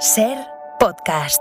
SER Podcast.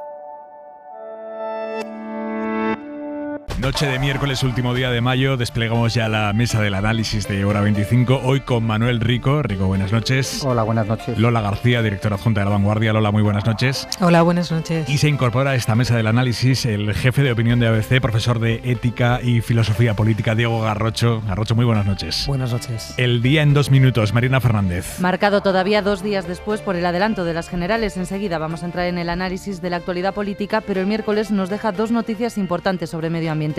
Noche de miércoles, último día de mayo, desplegamos ya la mesa del análisis de Hora 25, hoy con Manuel Rico. Rico, buenas noches. Hola, buenas noches. Lola García, directora adjunta de La Vanguardia. Lola, muy buenas noches. Hola, buenas noches. Y se incorpora a esta mesa del análisis el jefe de opinión de ABC, profesor de Ética y Filosofía Política, Diego Garrocho. Garrocho, muy buenas noches. Buenas noches. El día en 2 minutos, Marina Fernández. Marcado todavía 2 días después por el adelanto de las generales. Enseguida vamos a entrar en el análisis de la actualidad política, pero el miércoles nos deja 2 noticias importantes sobre medio ambiente.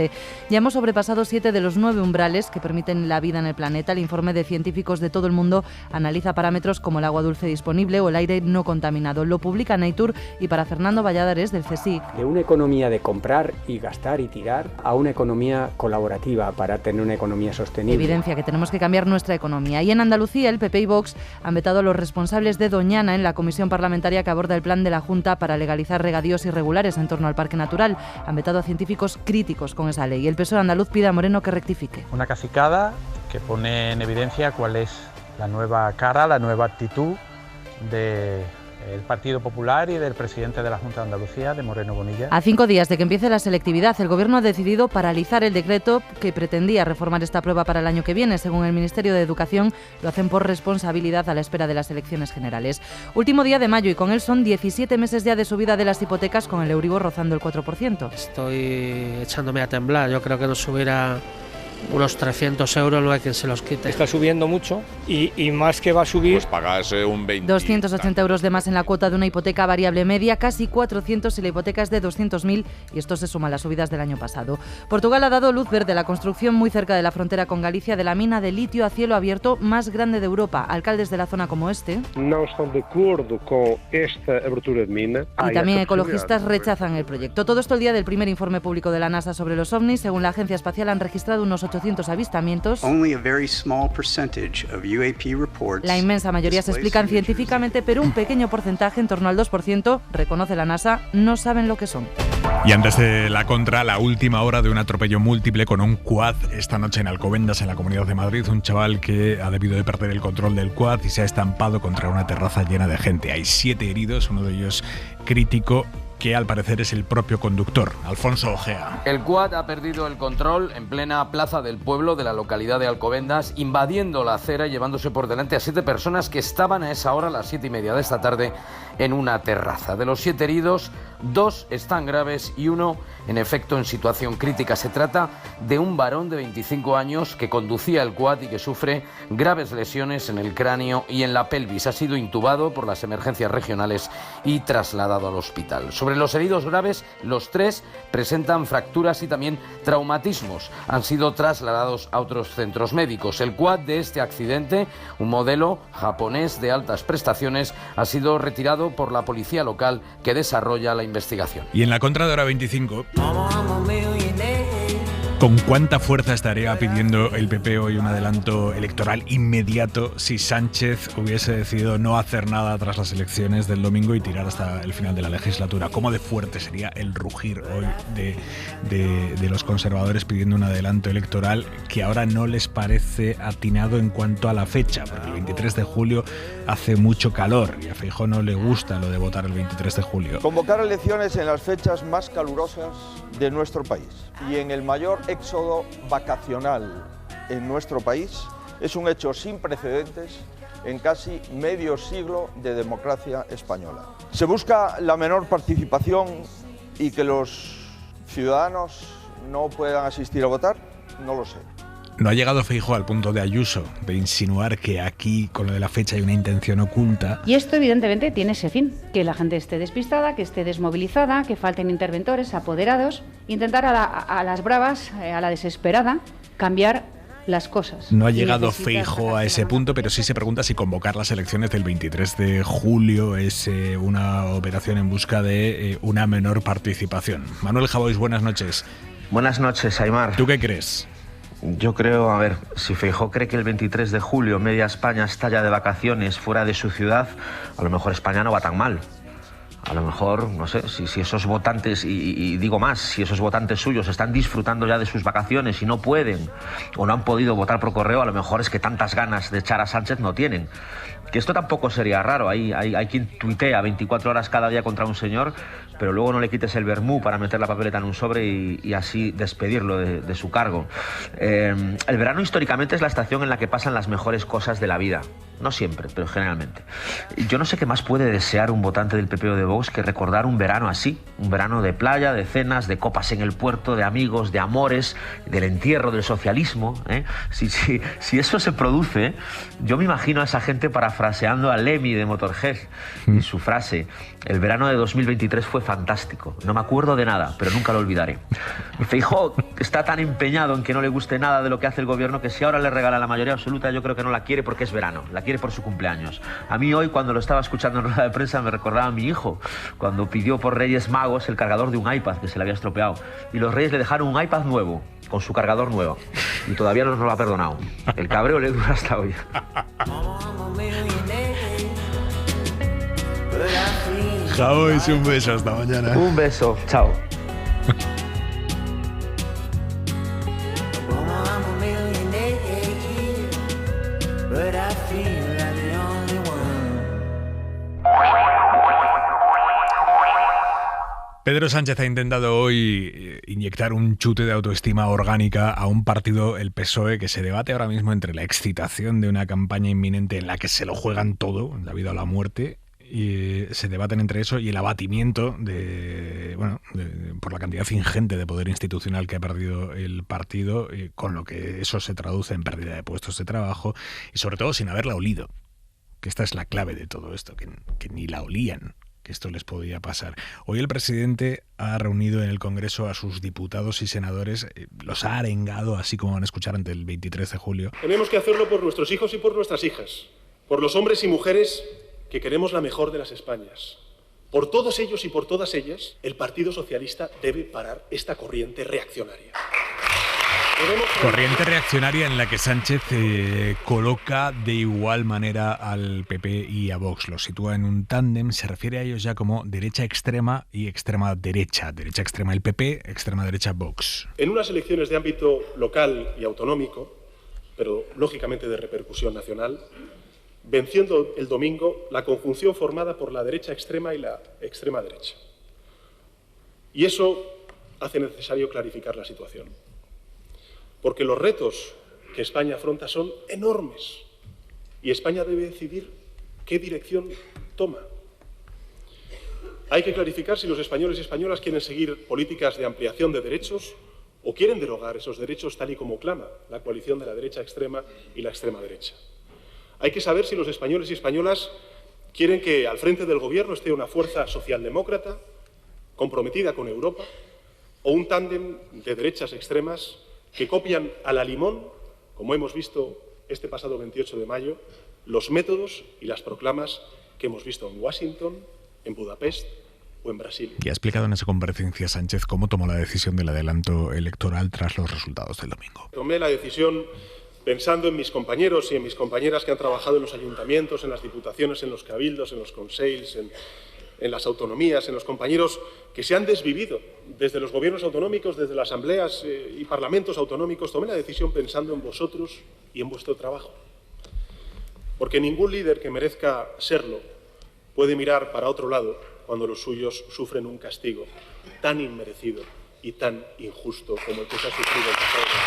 Ya hemos sobrepasado 7 de los 9 umbrales que permiten la vida en el planeta. El informe de científicos de todo el mundo analiza parámetros como el agua dulce disponible o el aire no contaminado. Lo publica Nature y para Fernando Valladares del CSIC. De una economía de comprar y gastar y tirar a una economía colaborativa para tener una economía sostenible. Evidencia que tenemos que cambiar nuestra economía. Y en Andalucía, el PP y Vox han vetado a los responsables de Doñana en la comisión parlamentaria que aborda el plan de la Junta para legalizar regadíos irregulares en torno al Parque Natural. Han vetado a científicos críticos con esa ley. El PSOE andaluz pide a Moreno que rectifique. Una cacicada que pone en evidencia cuál es la nueva cara, la nueva actitud del Partido Popular y del presidente de la Junta de Andalucía, de Moreno Bonilla. A 5 días de que empiece la selectividad, el Gobierno ha decidido paralizar el decreto que pretendía reformar esta prueba para el año que viene. Según el Ministerio de Educación, lo hacen por responsabilidad a la espera de las elecciones generales. Último día de mayo y con él son 17 meses ya de subida de las hipotecas con el Euribor rozando el 4%. Estoy echándome a temblar. Yo creo que nos subirá unos 300 euros, no hay quien se los quite. Está subiendo mucho y más que va a subir, pues pagarse un 20. 280 euros de más en la cuota de una hipoteca variable media, casi 400 si la hipoteca es de 200.000 y esto se suma a las subidas del año pasado. Portugal ha dado luz verde a la construcción muy cerca de la frontera con Galicia de la mina de litio a cielo abierto más grande de Europa. Alcaldes de la zona como este no están de acuerdo con esta abertura de mina. Y también ecologistas rechazan el proyecto. Todo esto el día del primer informe público de la NASA sobre los ovnis. Según la agencia espacial han registrado unos 800 avistamientos. La inmensa mayoría se explican científicamente, pero un pequeño porcentaje, en torno al 2%, reconoce la NASA, no saben lo que son. Y antes de la contra, la última hora de un atropello múltiple con un quad esta noche en Alcobendas, en la Comunidad de Madrid. Un chaval que ha debido de perder el control del quad y se ha estampado contra una terraza llena de gente. Hay 7 heridos, uno de ellos crítico, que al parecer es el propio conductor, Alfonso Ojea. El quad ha perdido el control en plena plaza del pueblo de la localidad de Alcobendas, invadiendo la acera y llevándose por delante a 7 personas que estaban a esa hora, a las 7:30 de esta tarde, en una terraza. De los 7 heridos, 2 están graves y 1, en efecto, en situación crítica. Se trata de un varón de 25 años que conducía el quad y que sufre graves lesiones en el cráneo y en la pelvis. Ha sido intubado por las emergencias regionales y trasladado al hospital. Sobre los heridos graves, los 3 presentan fracturas y también traumatismos. Han sido trasladados a otros centros médicos. El quad de este accidente, un modelo japonés de altas prestaciones, ha sido retirado por la policía local que desarrolla la investigación. Y en la contra de Hora 25, ¿con cuánta fuerza estaría pidiendo el PP hoy un adelanto electoral inmediato si Sánchez hubiese decidido no hacer nada tras las elecciones del domingo y tirar hasta el final de la legislatura? ¿Cómo de fuerte sería el rugir hoy de los conservadores pidiendo un adelanto electoral que ahora no les parece atinado en cuanto a la fecha? Porque el 23 de julio hace mucho calor y a Feijóo no le gusta lo de votar el 23 de julio. Convocar elecciones en las fechas más calurosas de nuestro país y en el mayor éxodo vacacional en nuestro país es un hecho sin precedentes en casi medio siglo de democracia española. Se busca la menor participación y que los ciudadanos no puedan asistir a votar, no lo sé. ¿No ha llegado Feijóo al punto de Ayuso de insinuar que aquí, con lo de la fecha, hay una intención oculta? Y esto evidentemente tiene ese fin, que la gente esté despistada, que esté desmovilizada, que falten interventores, apoderados, intentar a las bravas, a la desesperada, cambiar las cosas. No ha llegado Feijóo a ese punto, pero sí se pregunta si convocar las elecciones del 23 de julio es una operación en busca de una menor participación. Manuel Javois, buenas noches. Buenas noches, Aimar. ¿Tú qué crees? Yo creo, a ver, si Feijóo cree que el 23 de julio media España está ya de vacaciones fuera de su ciudad, a lo mejor España no va tan mal. A lo mejor, no sé, si esos votantes, y digo más, si esos votantes suyos están disfrutando ya de sus vacaciones y no pueden o no han podido votar por correo, a lo mejor es que tantas ganas de echar a Sánchez no tienen. Que esto tampoco sería raro. Hay quien tuitea 24 horas cada día contra un señor, pero luego no le quites el vermú para meter la papeleta en un sobre y así despedirlo de su cargo. El verano históricamente es la estación en la que pasan las mejores cosas de la vida. No siempre, pero generalmente. Yo no sé qué más puede desear un votante del PP o de Vox que recordar un verano así. Un verano de playa, de cenas, de copas en el puerto, de amigos, de amores, del entierro del socialismo. Si eso se produce, yo me imagino a esa gente parafraseando a Lemmy de Motorhead y su frase: el verano de 2023 fue fantástico. No me acuerdo de nada, pero nunca lo olvidaré. Feijóo está tan empeñado en que no le guste nada de lo que hace el gobierno que si ahora le regala la mayoría absoluta, yo creo que no la quiere porque es verano, la quiere por su cumpleaños. A mí hoy, cuando lo estaba escuchando en rueda de prensa, me recordaba a mi hijo cuando pidió por Reyes Magos el cargador de un iPad que se le había estropeado, y los Reyes le dejaron un iPad nuevo con su cargador nuevo y todavía no nos lo ha perdonado. El cabreo le dura hasta hoy. Jaois, un beso, hasta mañana. Un beso, chao. Pedro Sánchez ha intentado hoy inyectar un chute de autoestima orgánica a un partido, el PSOE, que se debate ahora mismo entre la excitación de una campaña inminente en la que se lo juegan todo, la vida o la muerte, y se debaten entre eso y el abatimiento por la cantidad ingente de poder institucional que ha perdido el partido, con lo que eso se traduce en pérdida de puestos de trabajo y sobre todo sin haberla olido, que esta es la clave de todo esto, que ni la olían, que esto les podía pasar. Hoy el presidente ha reunido en el Congreso a sus diputados y senadores, los ha arengado, así como van a escuchar ante el 23 de julio. Tenemos que hacerlo por nuestros hijos y por nuestras hijas, por los hombres y mujeres que queremos la mejor de las Españas. Por todos ellos y por todas ellas, el Partido Socialista debe parar esta corriente reaccionaria. Corriente reaccionaria en la que Sánchez coloca de igual manera al PP y a Vox. Los sitúa en un tándem, se refiere a ellos ya como derecha extrema y extrema derecha. Derecha extrema el PP, extrema derecha Vox. En unas elecciones de ámbito local y autonómico, pero lógicamente de repercusión nacional, venciendo el domingo la conjunción formada por la derecha extrema y la extrema derecha. Y eso hace necesario clarificar la situación. Porque los retos que España afronta son enormes y España debe decidir qué dirección toma. Hay que clarificar si los españoles y españolas quieren seguir políticas de ampliación de derechos o quieren derogar esos derechos tal y como clama la coalición de la derecha extrema y la extrema derecha. Hay que saber si los españoles y españolas quieren que al frente del gobierno esté una fuerza socialdemócrata comprometida con Europa o un tándem de derechas extremas que copian a la limón, como hemos visto este pasado 28 de mayo, los métodos y las proclamas que hemos visto en Washington, en Budapest o en Brasil. Y ha explicado en esa comparecencia Sánchez cómo tomó la decisión del adelanto electoral tras los resultados del domingo. Tomé la decisión pensando en mis compañeros y en mis compañeras que han trabajado en los ayuntamientos, en las diputaciones, en los cabildos, en los consells, en las autonomías, en los compañeros que se han desvivido desde los gobiernos autonómicos, desde las asambleas y parlamentos autonómicos. Tomé la decisión pensando en vosotros y en vuestro trabajo. Porque ningún líder que merezca serlo puede mirar para otro lado cuando los suyos sufren un castigo tan inmerecido y tan injusto como el que se ha sufrido el pasado 28.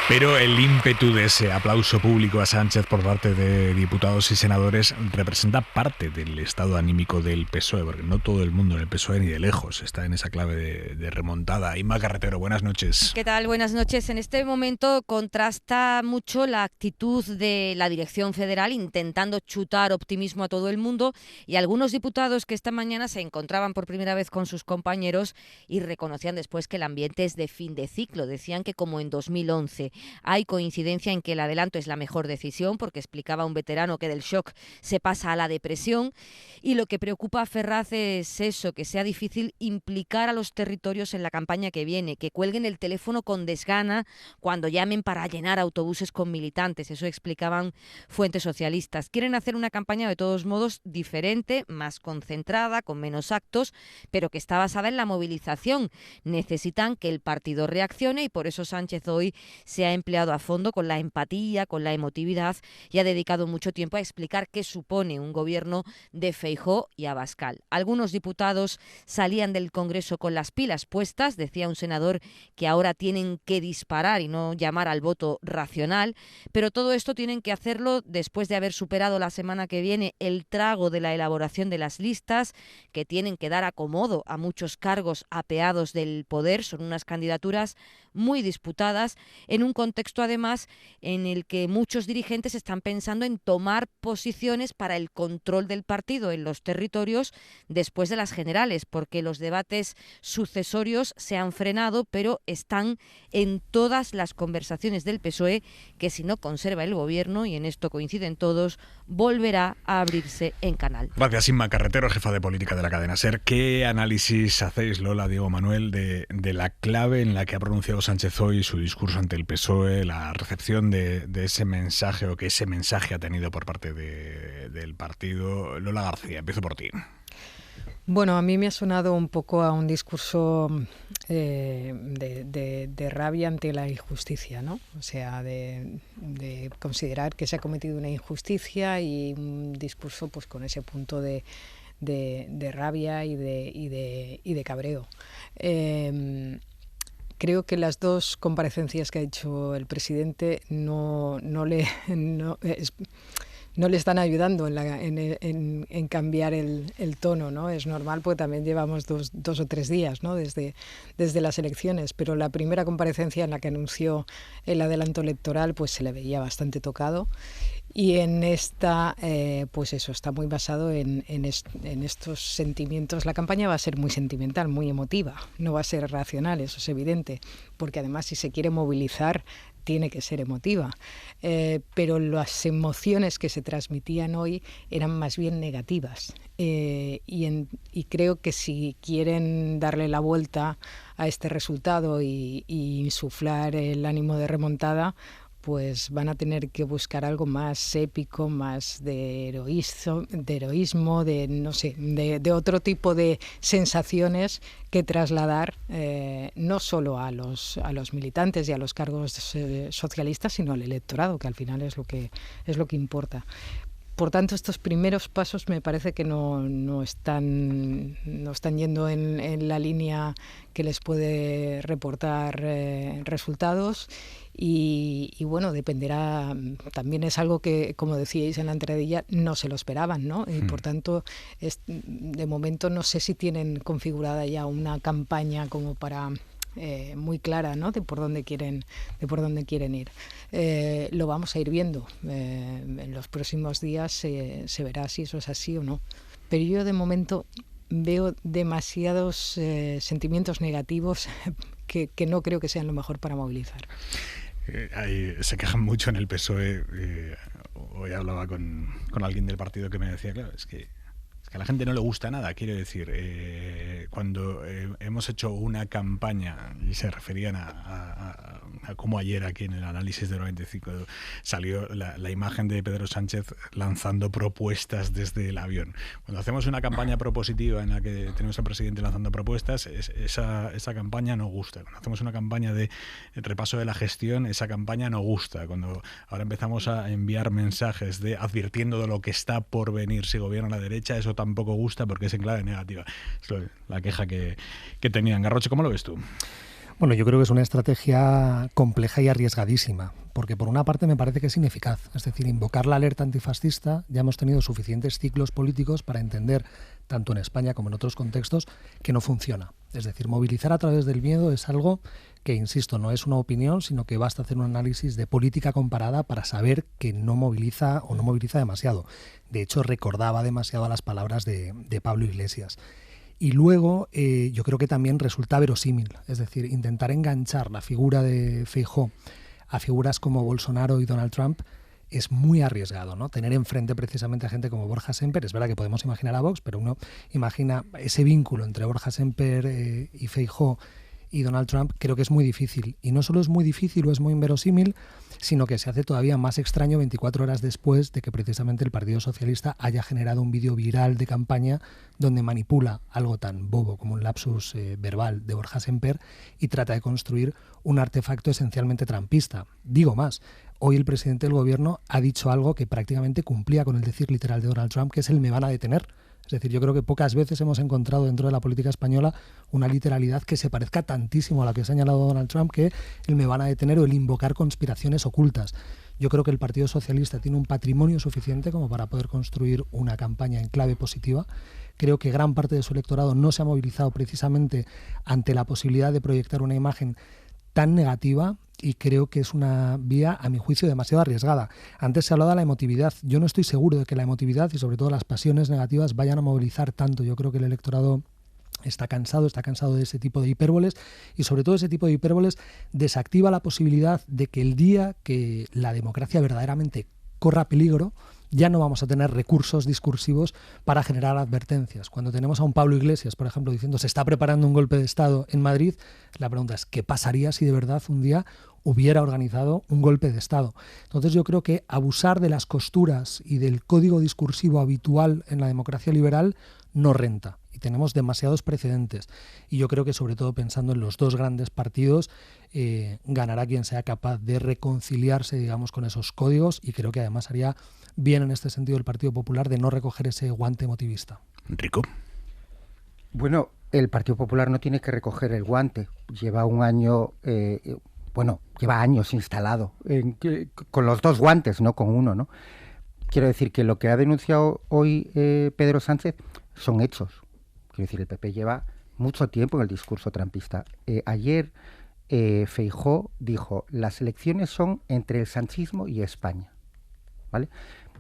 Pero el ímpetu de ese aplauso público a Sánchez por parte de diputados y senadores representa parte del estado anímico del PSOE, porque no todo el mundo en el PSOE ni de lejos está en esa clave de remontada. Inma Carretero, buenas noches. ¿Qué tal? Buenas noches. En este momento contrasta mucho la actitud de la dirección federal intentando chutar optimismo a todo el mundo y algunos diputados que esta mañana se encontraban por primera vez con sus compañeros y reconocían después que el ambiente es de fin de ciclo. Decían que como en 2011 hay coincidencia en que el adelanto es la mejor decisión, porque explicaba un veterano que del shock se pasa a la depresión, y lo que preocupa a Ferraz es eso, que sea difícil implicar a los territorios en la campaña que viene, que cuelguen el teléfono con desgana cuando llamen para llenar autobuses con militantes. Eso explicaban fuentes socialistas. Quieren hacer una campaña de todos modos diferente, más concentrada, con menos actos, pero que está basada en la movilización. Necesitan que el partido reaccione y por eso Sánchez hoy se se ha empleado a fondo con la empatía, con la emotividad y ha dedicado mucho tiempo a explicar qué supone un gobierno de Feijóo y Abascal. Algunos diputados salían del Congreso con las pilas puestas, decía un senador que ahora tienen que disparar y no llamar al voto racional, pero todo esto tienen que hacerlo después de haber superado la semana que viene el trago de la elaboración de las listas, que tienen que dar acomodo a muchos cargos apeados del poder. Son unas candidaturas muy disputadas en un contexto además en el que muchos dirigentes están pensando en tomar posiciones para el control del partido en los territorios después de las generales, porque los debates sucesorios se han frenado, pero están en todas las conversaciones del PSOE, que si no conserva el gobierno, y en esto coinciden todos, volverá a abrirse en canal. Gracias, Inma Carretero, jefa de política de la cadena SER. ¿Qué análisis hacéis, Lola, Diego, Manuel, de la clave en la que ha pronunciado Sánchez hoy su discurso ante el PSOE, la recepción de ese mensaje, o que ese mensaje ha tenido por parte del partido? Lola García, empiezo por ti. Bueno, a mí me ha sonado un poco a un discurso de rabia ante la injusticia, ¿no? O sea, de considerar que se ha cometido una injusticia, y un discurso pues con ese punto de rabia y de cabreo. Creo que las dos comparecencias que ha hecho el presidente no le están ayudando en cambiar el tono, ¿no? Es normal, porque también llevamos dos o tres días, ¿no? desde las elecciones, pero la primera comparecencia en la que anunció el adelanto electoral pues se le veía bastante tocado, y en esta pues eso, está muy basado en estos sentimientos. La campaña va a ser muy sentimental, muy emotiva, no va a ser racional, eso es evidente, porque además si se quiere movilizar tiene que ser emotiva, pero las emociones que se transmitían hoy eran más bien negativas, y creo que si quieren darle la vuelta a este resultado y insuflar el ánimo de remontada, pues van a tener que buscar algo más épico, más de heroísmo, no sé, de otro tipo de sensaciones que trasladar, no solo a los militantes y a los cargos socialistas, sino al electorado, que al final es lo que importa. Por tanto, estos primeros pasos me parece que no están yendo en la línea que les puede reportar resultados, y bueno, dependerá. También es algo que, como decíais en la entradilla, no se lo esperaban, ¿no? Y por tanto, de momento no sé si tienen configurada ya una campaña como para muy clara, ¿no? de por dónde quieren ir. Lo vamos a ir viendo. En los próximos días se verá si eso es así o no. Pero yo de momento veo demasiados sentimientos negativos que no creo que sean lo mejor para movilizar. Se quejan mucho en el PSOE. Hoy hablaba con alguien del partido que me decía, claro, es que a la gente no le gusta nada. Quiero decir, cuando hemos hecho una campaña, y se referían a cómo ayer aquí en el análisis de 95 salió la imagen de Pedro Sánchez lanzando propuestas desde el avión. Cuando hacemos una campaña propositiva en la que tenemos al presidente lanzando propuestas, esa campaña no gusta. Cuando hacemos una campaña de repaso de la gestión, esa campaña no gusta. Cuando ahora empezamos a enviar mensajes advirtiendo de lo que está por venir si gobierna la derecha, eso tampoco gusta porque es en clave negativa. Es la queja que tenían. Garroche, ¿cómo lo ves tú? Bueno, yo creo que es una estrategia compleja y arriesgadísima, porque por una parte me parece que es ineficaz. Es decir, invocar la alerta antifascista, ya hemos tenido suficientes ciclos políticos para entender, tanto en España como en otros contextos, que no funciona. Es decir, movilizar a través del miedo es algo que, insisto, no es una opinión, sino que basta hacer un análisis de política comparada para saber que no moviliza o no moviliza demasiado. De hecho, recordaba demasiado a las palabras de Pablo Iglesias. Y luego yo creo que también resulta verosímil, es decir, intentar enganchar la figura de Feijóo a figuras como Bolsonaro y Donald Trump es muy arriesgado, ¿no? Tener enfrente precisamente a gente como Borja Semper, es verdad que podemos imaginar a Vox, pero uno imagina ese vínculo entre Borja Semper y Feijóo y Donald Trump, creo que es muy difícil. Y no solo es muy difícil o es muy inverosímil, sino que se hace todavía más extraño 24 horas después de que precisamente el Partido Socialista haya generado un vídeo viral de campaña donde manipula algo tan bobo como un lapsus verbal de Borja Semper y trata de construir un artefacto esencialmente trumpista. Digo más, hoy el presidente del gobierno ha dicho algo que prácticamente cumplía con el decir literal de Donald Trump, que es el "me van a detener". Es decir, yo creo que pocas veces hemos encontrado dentro de la política española una literalidad que se parezca tantísimo a la que ha señalado Donald Trump, que el "me van a detener" o el invocar conspiraciones ocultas. Yo creo que el Partido Socialista tiene un patrimonio suficiente como para poder construir una campaña en clave positiva. Creo que gran parte de su electorado no se ha movilizado precisamente ante la posibilidad de proyectar una imagen tan negativa, y creo que es una vía, a mi juicio, demasiado arriesgada. Antes se hablaba de la emotividad. Yo no estoy seguro de que la emotividad y sobre todo las pasiones negativas vayan a movilizar tanto. Yo creo que el electorado está cansado de ese tipo de hipérboles, y sobre todo ese tipo de hipérboles desactiva la posibilidad de que el día que la democracia verdaderamente corra peligro, ya no vamos a tener recursos discursivos para generar advertencias. Cuando tenemos a un Pablo Iglesias, por ejemplo, diciendo se está preparando un golpe de Estado en Madrid, la pregunta es ¿qué pasaría si de verdad un día hubiera organizado un golpe de Estado? Entonces yo creo que abusar de las costuras y del código discursivo habitual en la democracia liberal no renta. Y tenemos demasiados precedentes. Y yo creo que, sobre todo pensando en los dos grandes partidos, ganará quien sea capaz de reconciliarse, digamos, con esos códigos, y creo que además haría bien en este sentido el Partido Popular de no recoger ese guante emotivista. Rico. Bueno, el Partido Popular no tiene que recoger el guante. Lleva un año, lleva años instalado con los dos guantes, no con uno, ¿no? Quiero decir que lo que ha denunciado hoy Pedro Sánchez son hechos. Quiero decir, el PP lleva mucho tiempo en el discurso trumpista. Ayer Feijóo dijo, las elecciones son entre el sanchismo y España, ¿vale?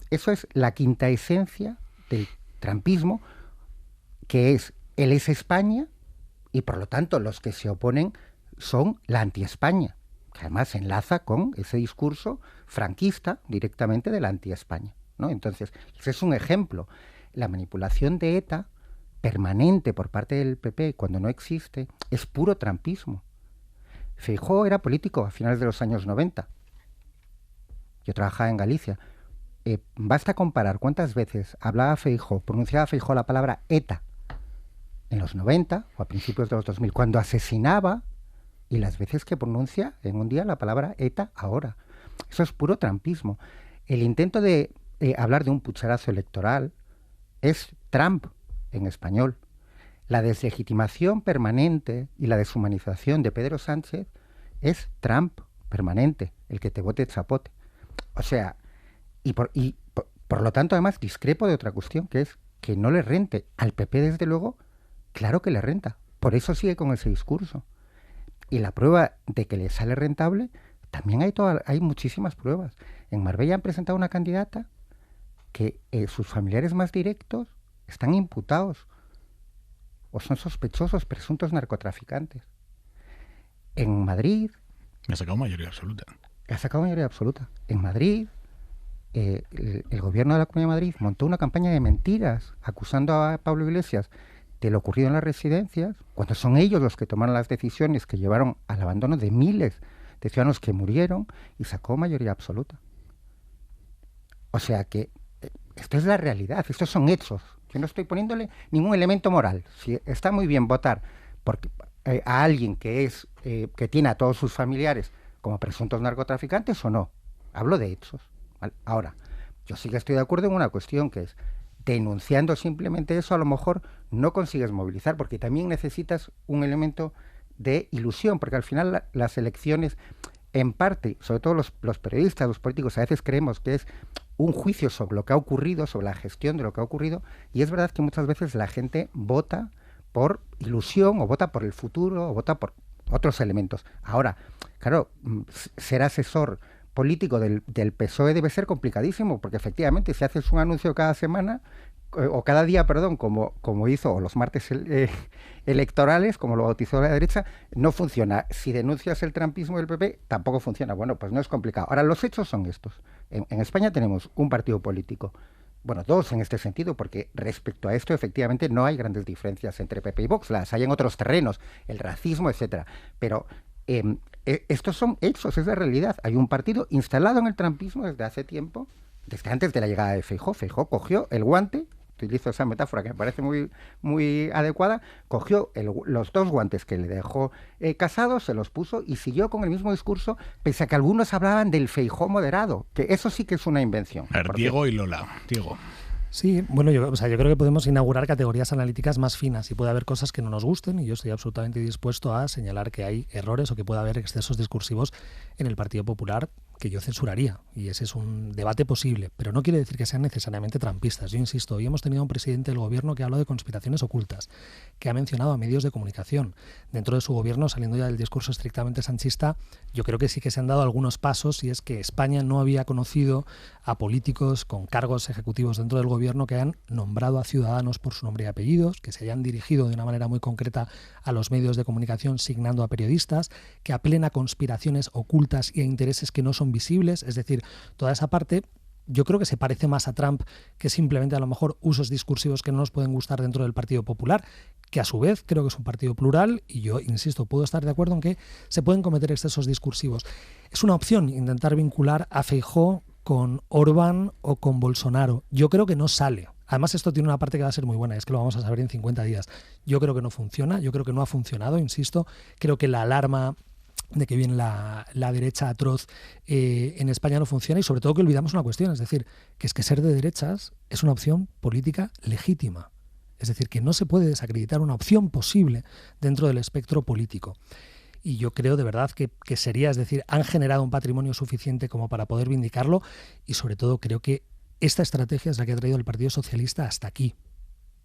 Eso es la quinta esencia del trumpismo, que es, él es España y por lo tanto los que se oponen son la anti-España, que además se enlaza con ese discurso franquista directamente de la anti-España, ¿no? Entonces, ese es un ejemplo. La manipulación de ETA permanente por parte del PP cuando no existe es puro trumpismo. Feijóo era político a finales de los años 90. Yo trabajaba en Galicia. Basta comparar cuántas veces pronunciaba Feijóo la palabra ETA en los 90 o a principios de los 2000, cuando asesinaba, y las veces que pronuncia en un día la palabra ETA ahora. Eso es puro trumpismo. El intento de hablar de un pucherazo electoral es Trump en español. La deslegitimación permanente y la deshumanización de Pedro Sánchez es Trump permanente, el que te vote chapote. O sea, por lo tanto, además, discrepo de otra cuestión, que es que no le rente. Al PP, desde luego, claro que le renta. Por eso sigue con ese discurso. Y la prueba de que le sale rentable, también hay muchísimas pruebas. En Marbella han presentado una candidata que sus familiares más directos están imputados o son sospechosos, presuntos narcotraficantes. En Madrid... Ha sacado mayoría absoluta. En Madrid, el gobierno de la Comunidad de Madrid montó una campaña de mentiras acusando a Pablo Iglesias de lo ocurrido en las residencias, cuando son ellos los que tomaron las decisiones que llevaron al abandono de miles de ciudadanos que murieron, y sacó mayoría absoluta. O sea que esto es la realidad, estos son hechos. Yo no estoy poniéndole ningún elemento moral. Si está muy bien votar a alguien que tiene a todos sus familiares como presuntos narcotraficantes o no. Hablo de hechos, ¿vale? Ahora, yo sí que estoy de acuerdo en una cuestión, que es, denunciando simplemente eso, a lo mejor no consigues movilizar, porque también necesitas un elemento de ilusión, porque al final las elecciones, en parte, sobre todo los periodistas, los políticos, a veces creemos que es un juicio sobre lo que ha ocurrido, sobre la gestión de lo que ha ocurrido, y es verdad que muchas veces la gente vota por ilusión, o vota por el futuro, o vota por otros elementos. Ahora, claro, ser asesor político del PSOE debe ser complicadísimo, porque efectivamente si haces un anuncio cada semana, o cada día, perdón, como hizo, o los martes electorales, como lo bautizó la derecha, no funciona. Si denuncias el trumpismo del PP, tampoco funciona. Bueno, pues no es complicado. Ahora, los hechos son estos. En España tenemos un partido político bueno, dos en este sentido, porque respecto a esto efectivamente no hay grandes diferencias entre PP y Vox, las hay en otros terrenos, el racismo, etcétera, pero estos son hechos, es la realidad. Hay un partido instalado en el trumpismo desde hace tiempo, desde antes de la llegada de Feijóo. Feijóo cogió el guante, utilizo esa metáfora que me parece muy, muy adecuada, cogió los dos guantes que le dejó Casado, se los puso y siguió con el mismo discurso, pese a que algunos hablaban del Feijóo moderado, que eso sí que es una invención. A ver, Diego y Lola. Diego. Sí, bueno, yo creo que podemos inaugurar categorías analíticas más finas y puede haber cosas que no nos gusten y yo estoy absolutamente dispuesto a señalar que hay errores o que puede haber excesos discursivos en el Partido Popular que yo censuraría, y ese es un debate posible, pero no quiere decir que sean necesariamente trampistas. Yo insisto, hoy hemos tenido un presidente del gobierno que ha hablado de conspiraciones ocultas, que ha mencionado a medios de comunicación. Dentro de su gobierno, saliendo ya del discurso estrictamente sanchista, yo creo que sí que se han dado algunos pasos, y es que España no había conocido a políticos con cargos ejecutivos dentro del gobierno que hayan nombrado a ciudadanos por su nombre y apellidos, que se hayan dirigido de una manera muy concreta a los medios de comunicación signando a periodistas, que apelen a conspiraciones ocultas y a intereses que no son visibles. Es decir, toda esa parte yo creo que se parece más a Trump que simplemente a lo mejor usos discursivos que no nos pueden gustar dentro del Partido Popular, que a su vez creo que es un partido plural, y yo insisto, puedo estar de acuerdo en que se pueden cometer excesos discursivos. Es una opción intentar vincular a Feijóo con Orbán o con Bolsonaro. Yo creo que no sale. Además, esto tiene una parte que va a ser muy buena, es que lo vamos a saber en 50 días. Yo creo que no funciona, yo creo que no ha funcionado, insisto. Creo que la alarma de que viene la derecha atroz en España no funciona, y sobre todo que olvidamos una cuestión, es decir, que es que ser de derechas es una opción política legítima. Es decir, que no se puede desacreditar una opción posible dentro del espectro político. Y yo creo de verdad que sería, es decir, han generado un patrimonio suficiente como para poder vindicarlo, y sobre todo creo que esta estrategia es la que ha traído el Partido Socialista hasta aquí.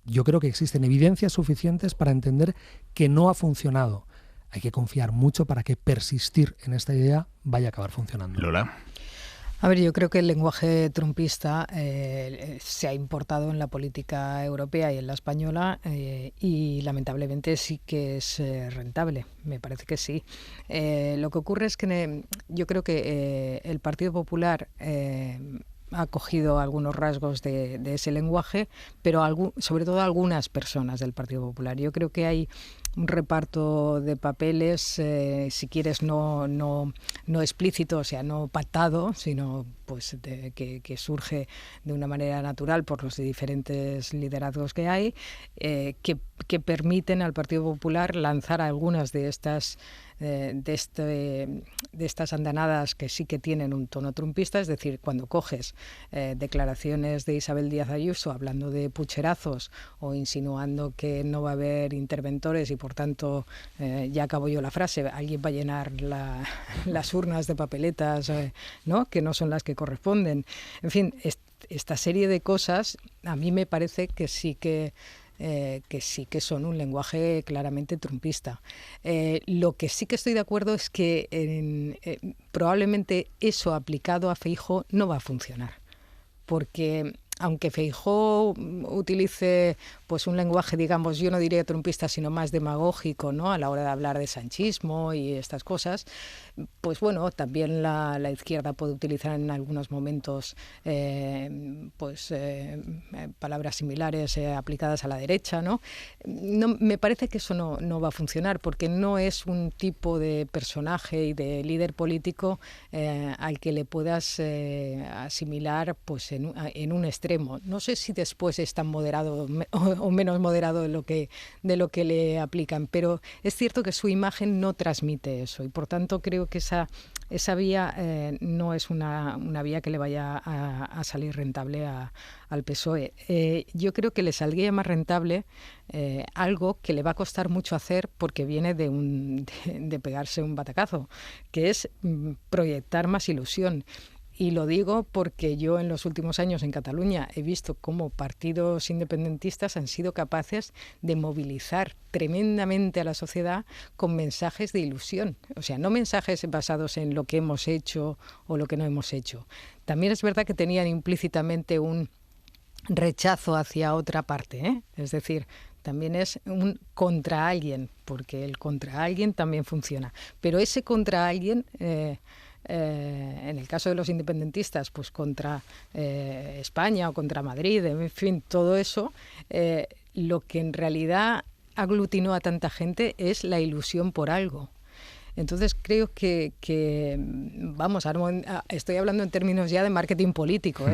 Yo creo que existen evidencias suficientes para entender que no ha funcionado. Hay que confiar mucho para que persistir en esta idea vaya a acabar funcionando. Lola. A ver, yo creo que el lenguaje trumpista se ha importado en la política europea y en la española y lamentablemente sí que es rentable, me parece que sí. Lo que ocurre es que yo creo que el Partido Popular ha cogido algunos rasgos de ese lenguaje, pero sobre todo algunas personas del Partido Popular. Yo creo que hay un reparto de papeles, si quieres, no explícito, o sea, no pactado, sino pues que surge de una manera natural por los diferentes liderazgos que hay, que permiten al Partido Popular lanzar algunas de estas andanadas que sí que tienen un tono trumpista. Es decir, cuando coges declaraciones de Isabel Díaz Ayuso hablando de pucherazos o insinuando que no va a haber interventores y por tanto, ya acabo yo la frase, alguien va a llenar las urnas de papeletas, ¿no?, que no son las que corresponden. En fin, esta serie de cosas a mí me parece que sí que son un lenguaje claramente trumpista. Lo que sí que estoy de acuerdo es que probablemente eso aplicado a Feijóo no va a funcionar, porque aunque Feijóo utilice pues un lenguaje, digamos, yo no diría trumpista, sino más demagógico, ¿no?, a la hora de hablar de sanchismo y estas cosas, pues bueno, también la izquierda puede utilizar en algunos momentos palabras similares aplicadas a la derecha, ¿no? Me parece que eso no va a funcionar, porque no es un tipo de personaje y de líder político al que le puedas asimilar pues en un extremo. No sé si después es tan moderado o menos moderado de lo que le aplican, pero es cierto que su imagen no transmite eso, y por tanto creo que esa vía no es una vía que le vaya a salir rentable al PSOE. Yo creo que le saldría más rentable algo que le va a costar mucho hacer, porque viene de pegarse un batacazo, que es proyectar más ilusión. Y lo digo porque yo en los últimos años en Cataluña he visto cómo partidos independentistas han sido capaces de movilizar tremendamente a la sociedad con mensajes de ilusión. O sea, no mensajes basados en lo que hemos hecho o lo que no hemos hecho. También es verdad que tenían implícitamente un rechazo hacia otra parte, ¿eh? Es decir, también es un contra alguien, porque el contra alguien también funciona. Pero ese contra alguien en el caso de los independentistas, pues contra España o contra Madrid, en fin, todo eso, lo que en realidad aglutinó a tanta gente es la ilusión por algo. Entonces creo que vamos, estoy hablando en términos ya de marketing político,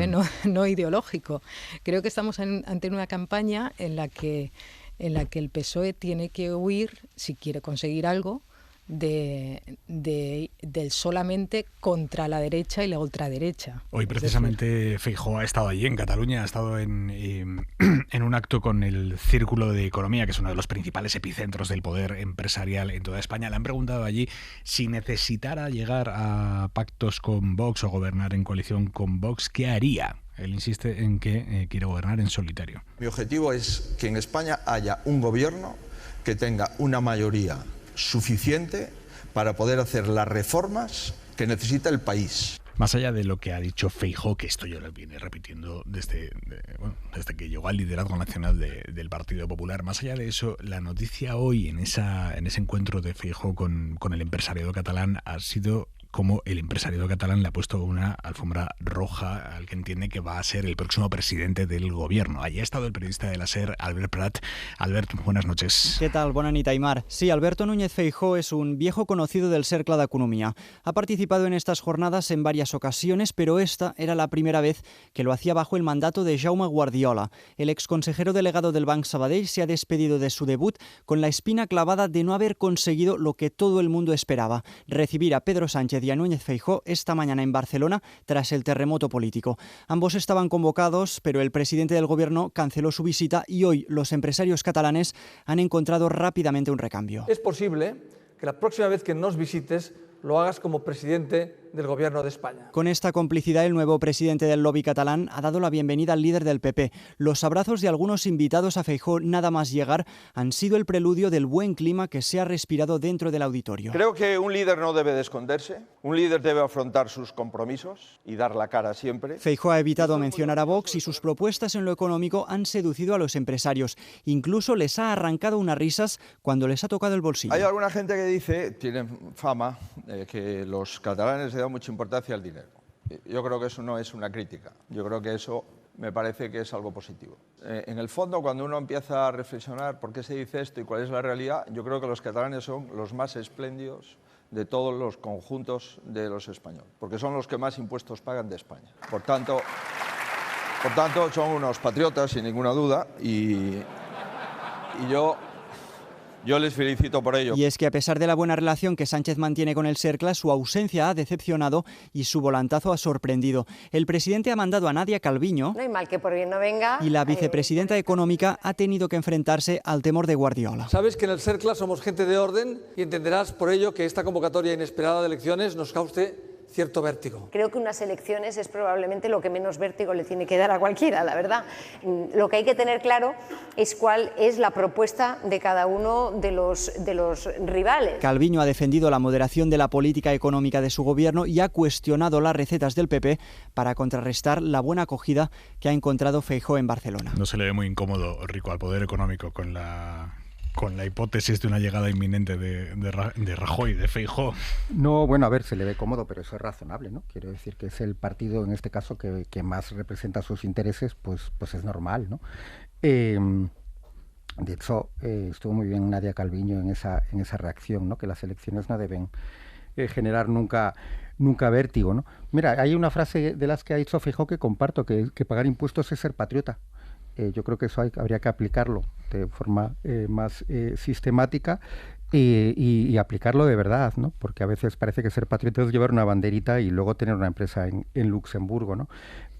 no ideológico. Creo que estamos ante una campaña en la que el PSOE tiene que huir, si quiere conseguir algo, del solamente contra la derecha y la ultraderecha. Hoy precisamente Feijóo ha estado allí en Cataluña, ha estado en un acto con el Círculo de Economía, que es uno de los principales epicentros del poder empresarial en toda España. Le han preguntado allí si necesitara llegar a pactos con Vox o gobernar en coalición con Vox, ¿qué haría? Él insiste en que quiere gobernar en solitario. Mi objetivo es que en España haya un gobierno que tenga una mayoría suficiente para poder hacer las reformas que necesita el país. Más allá de lo que ha dicho Feijóo, que esto yo lo viene repitiendo desde que llegó al liderazgo nacional del Partido Popular, más allá de eso, la noticia hoy en ese encuentro de Feijóo con el empresariado catalán ha sido como el empresariado catalán le ha puesto una alfombra roja al que entiende que va a ser el próximo presidente del gobierno. Allí ha estado el periodista de la SER, Albert Prat. Albert, buenas noches. ¿Qué tal? Bona nit, Aimar. Sí, Alberto Núñez Feijóo es un viejo conocido del Cercle d'Economia. Ha participado en estas jornadas en varias ocasiones, pero esta era la primera vez que lo hacía bajo el mandato de Jaume Guardiola. El exconsejero delegado del Banc Sabadell se ha despedido de su debut con la espina clavada de no haber conseguido lo que todo el mundo esperaba, recibir a Pedro Sánchez y a Núñez Feijóo esta mañana en Barcelona tras el terremoto político. Ambos estaban convocados, pero el presidente del gobierno canceló su visita y hoy los empresarios catalanes han encontrado rápidamente un recambio. Es posible que la próxima vez que nos visites lo hagas como presidente del Gobierno de España. Con esta complicidad, el nuevo presidente del lobby catalán ha dado la bienvenida al líder del PP. Los abrazos de algunos invitados a Feijóo nada más llegar han sido el preludio del buen clima que se ha respirado dentro del auditorio. Creo que un líder no debe de esconderse, un líder debe afrontar sus compromisos y dar la cara siempre. Feijóo ha evitado mencionar a Vox y sus propuestas en lo económico han seducido a los empresarios. Incluso les ha arrancado unas risas cuando les ha tocado el bolsillo. Hay alguna gente que dice, tiene fama, que los catalanes le dan mucha importancia al dinero. Yo creo que eso no es una crítica. Yo creo que eso me parece que es algo positivo. En el fondo, cuando uno empieza a reflexionar por qué se dice esto y cuál es la realidad, yo creo que los catalanes son los más espléndidos de todos los conjuntos de los españoles, porque son los que más impuestos pagan de España. Por tanto son unos patriotas, sin ninguna duda, y yo les felicito por ello. Y es que a pesar de la buena relación que Sánchez mantiene con el Cercle, su ausencia ha decepcionado y su volantazo ha sorprendido. El presidente ha mandado a Nadia Calviño, no hay mal que por bien no venga, y la vicepresidenta económica ha tenido que enfrentarse al temor de Guardiola. Sabes que en el Cercle somos gente de orden y entenderás por ello que esta convocatoria inesperada de elecciones nos cause cierto vértigo. Creo que unas elecciones es probablemente lo que menos vértigo le tiene que dar a cualquiera, la verdad. Lo que hay que tener claro es cuál es la propuesta de cada uno de los rivales. Calviño ha defendido la moderación de la política económica de su gobierno y ha cuestionado las recetas del PP para contrarrestar la buena acogida que ha encontrado Feijóo en Barcelona. No se le ve muy incómodo, Rico, al poder económico con la hipótesis de una llegada inminente de Rajoy, de Feijóo. No, bueno, a ver, se le ve cómodo, pero eso es razonable, ¿no? Quiero decir que es el partido, en este caso, que más representa sus intereses, pues es normal, ¿no? De hecho, estuvo muy bien Nadia Calviño en esa reacción, ¿no? Que las elecciones no deben generar nunca vértigo, ¿no? Mira, hay una frase de las que ha dicho Feijóo que comparto, que pagar impuestos es ser patriota. Yo creo que eso habría que aplicarlo de forma más sistemática y aplicarlo de verdad, ¿no? Porque a veces parece que ser patriota es llevar una banderita y luego tener una empresa en Luxemburgo, ¿no?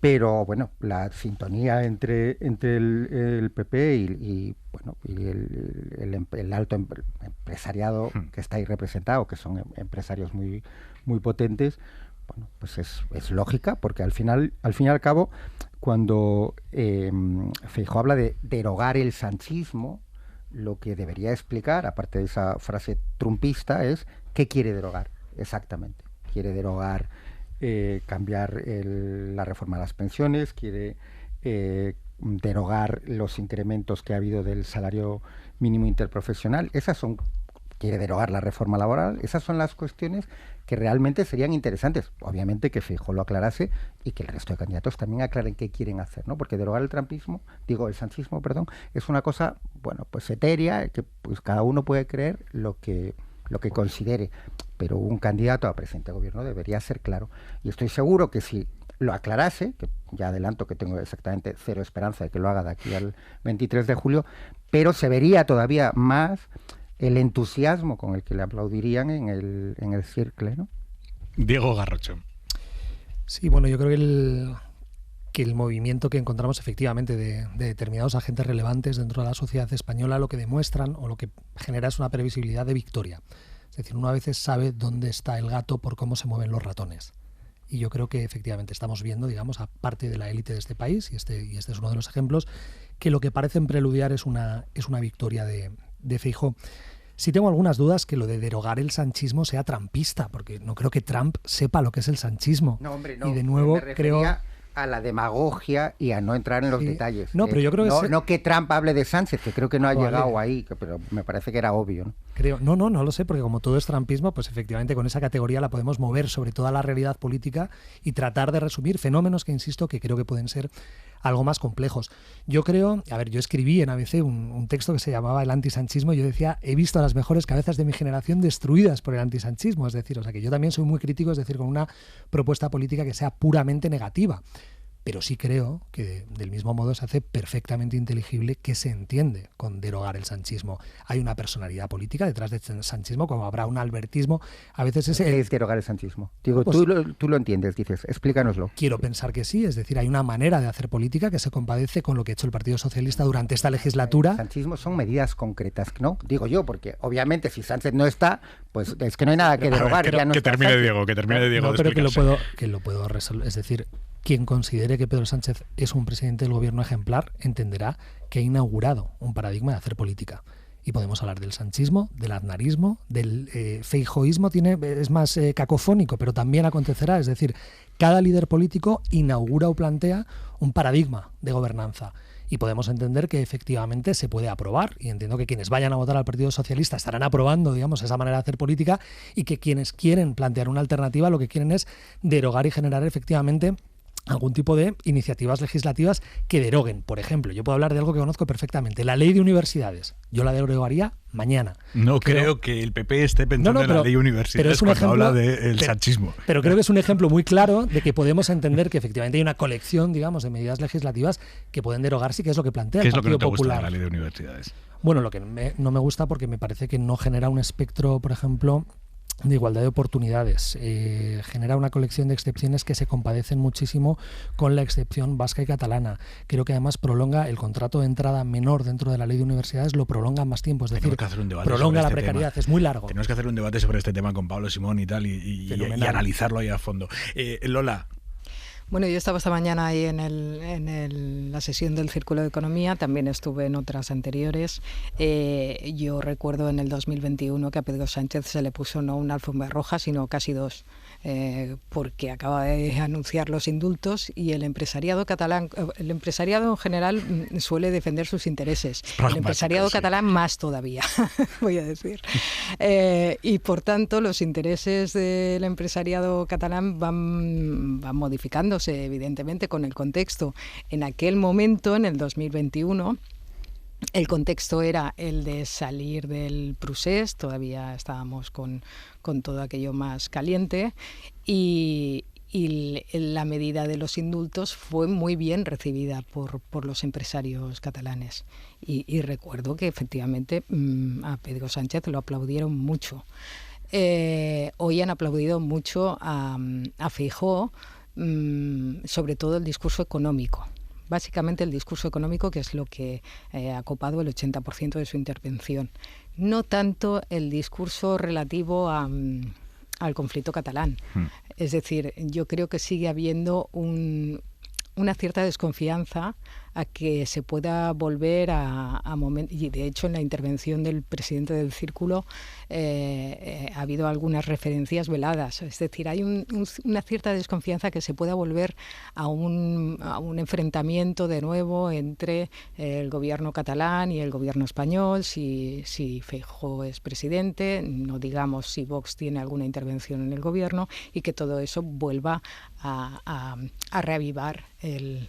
Pero bueno, la sintonía entre el PP y el alto empresariado que está ahí representado, que son empresarios muy, muy potentes, bueno, pues es lógica, porque al fin y al cabo, cuando Feijóo habla de derogar el sanchismo, lo que debería explicar, aparte de esa frase trumpista, es qué quiere derogar exactamente. Quiere derogar, cambiar la reforma de las pensiones, quiere derogar los incrementos que ha habido del salario mínimo interprofesional. Esas son quiere derogar la reforma laboral. Esas son las cuestiones que realmente serían interesantes. Obviamente que Feijóo lo aclarase y que el resto de candidatos también aclaren qué quieren hacer, ¿no? Porque derogar el sanchismo, es una cosa, bueno, pues etérea, que pues cada uno puede creer lo que considere, pero un candidato a presidente de gobierno debería ser claro. Y estoy seguro que si lo aclarase, que ya adelanto que tengo exactamente cero esperanza de que lo haga de aquí al 23 de julio, pero se vería todavía más el entusiasmo con el que le aplaudirían en el Cercle, ¿no? Diego Garrocho. Sí, bueno, yo creo que el movimiento que encontramos efectivamente de determinados agentes relevantes dentro de la sociedad española lo que demuestran o lo que genera es una previsibilidad de victoria. Es decir, uno a veces sabe dónde está el gato por cómo se mueven los ratones. Y yo creo que efectivamente estamos viendo, digamos, a parte de la élite de este país, y este es uno de los ejemplos, que lo que parecen preludiar es una victoria de Feijóo. Sí tengo algunas dudas que lo de derogar el sanchismo sea trumpista, porque no creo que Trump sepa lo que es el sanchismo. No, hombre, no. Y de nuevo creo a la demagogia y a no entrar en los detalles. No, pero yo creo que no que Trump hable de Sánchez, que creo que no ha llegado ahí, pero me parece que era obvio, ¿no? No lo sé, porque como todo es trumpismo, pues efectivamente con esa categoría la podemos mover sobre toda la realidad política y tratar de resumir fenómenos que, insisto, que creo que pueden ser algo más complejos. Yo creo, yo escribí en ABC un texto que se llamaba El antisanchismo, y yo decía, he visto a las mejores cabezas de mi generación destruidas por el antisanchismo, es decir, que yo también soy muy crítico, es decir, con una propuesta política que sea puramente negativa. Pero sí creo que del mismo modo se hace perfectamente inteligible que se entiende con derogar el sanchismo. Hay una personalidad política detrás del sanchismo, como habrá un albertismo. A veces ¿Qué es derogar el sanchismo? Digo, pues, tú lo entiendes, dices, explícanoslo. Quiero pensar que sí, es decir, hay una manera de hacer política que se compadece con lo que ha hecho el Partido Socialista durante esta legislatura. El sanchismo son medidas concretas, ¿no? Digo yo, porque obviamente si Sánchez no está, pues es que no hay nada que derogar. Que termine Diego. No, pero que lo puedo resolver. Es decir, quien considere que Pedro Sánchez es un presidente del gobierno ejemplar entenderá que ha inaugurado un paradigma de hacer política. Y podemos hablar del sanchismo, del aznarismo, del feijóísmo, es más cacofónico, pero también acontecerá. Es decir, cada líder político inaugura o plantea un paradigma de gobernanza. Y podemos entender que efectivamente se puede aprobar, y entiendo que quienes vayan a votar al Partido Socialista estarán aprobando, digamos, esa manera de hacer política, y que quienes quieren plantear una alternativa lo que quieren es derogar y generar efectivamente algún tipo de iniciativas legislativas que deroguen. Por ejemplo, yo puedo hablar de algo que conozco perfectamente, la ley de universidades. Yo la derogaría mañana. No creo que el PP esté pensando en la ley de universidades cuando habla del sanchismo. Pero creo que es un ejemplo muy claro de que podemos entender que efectivamente hay una colección, digamos, de medidas legislativas que pueden derogarse, que es lo que plantea el Partido Popular. ¿Qué es lo que no te gusta de la ley de universidades? Bueno, lo que no me gusta porque me parece que no genera un espectro, por ejemplo, de igualdad de oportunidades. Genera una colección de excepciones que se compadecen muchísimo con la excepción vasca y catalana. Creo que además prolonga el contrato de entrada menor dentro de la ley de universidades, lo prolonga más tiempo, es decir, prolonga la precariedad, es muy largo. Tenemos que hacer un debate sobre este tema con Pablo Simón y tal, y analizarlo ahí a fondo. Lola. Bueno, yo estaba esta mañana ahí en la sesión del Círculo de Economía, también estuve en otras anteriores. Yo recuerdo en el 2021 que a Pedro Sánchez se le puso no una alfombra roja, sino casi dos, porque acaba de anunciar los indultos, y el empresariado catalán, el empresariado en general suele defender sus intereses. El empresariado catalán más todavía, voy a decir. Y por tanto los intereses del empresariado catalán van modificándose evidentemente con el contexto. En aquel momento, en el 2021, el contexto era el de salir del procés, todavía estábamos con todo aquello más caliente, y la medida de los indultos fue muy bien recibida por los empresarios catalanes. Y recuerdo que efectivamente a Pedro Sánchez lo aplaudieron mucho. Hoy han aplaudido mucho a Feijóo, sobre todo el discurso económico. Básicamente el discurso económico, que es lo que ha copado el 80% de su intervención. No tanto el discurso relativo al conflicto catalán. Es decir, yo creo que sigue habiendo una cierta desconfianza que se pueda volver a momentos, y de hecho en la intervención del presidente del Círculo ha habido algunas referencias veladas, es decir, hay una cierta desconfianza que se pueda volver a un enfrentamiento de nuevo entre el gobierno catalán y el gobierno español, si Feijóo es presidente, no digamos si Vox tiene alguna intervención en el gobierno, y que todo eso vuelva a reavivar el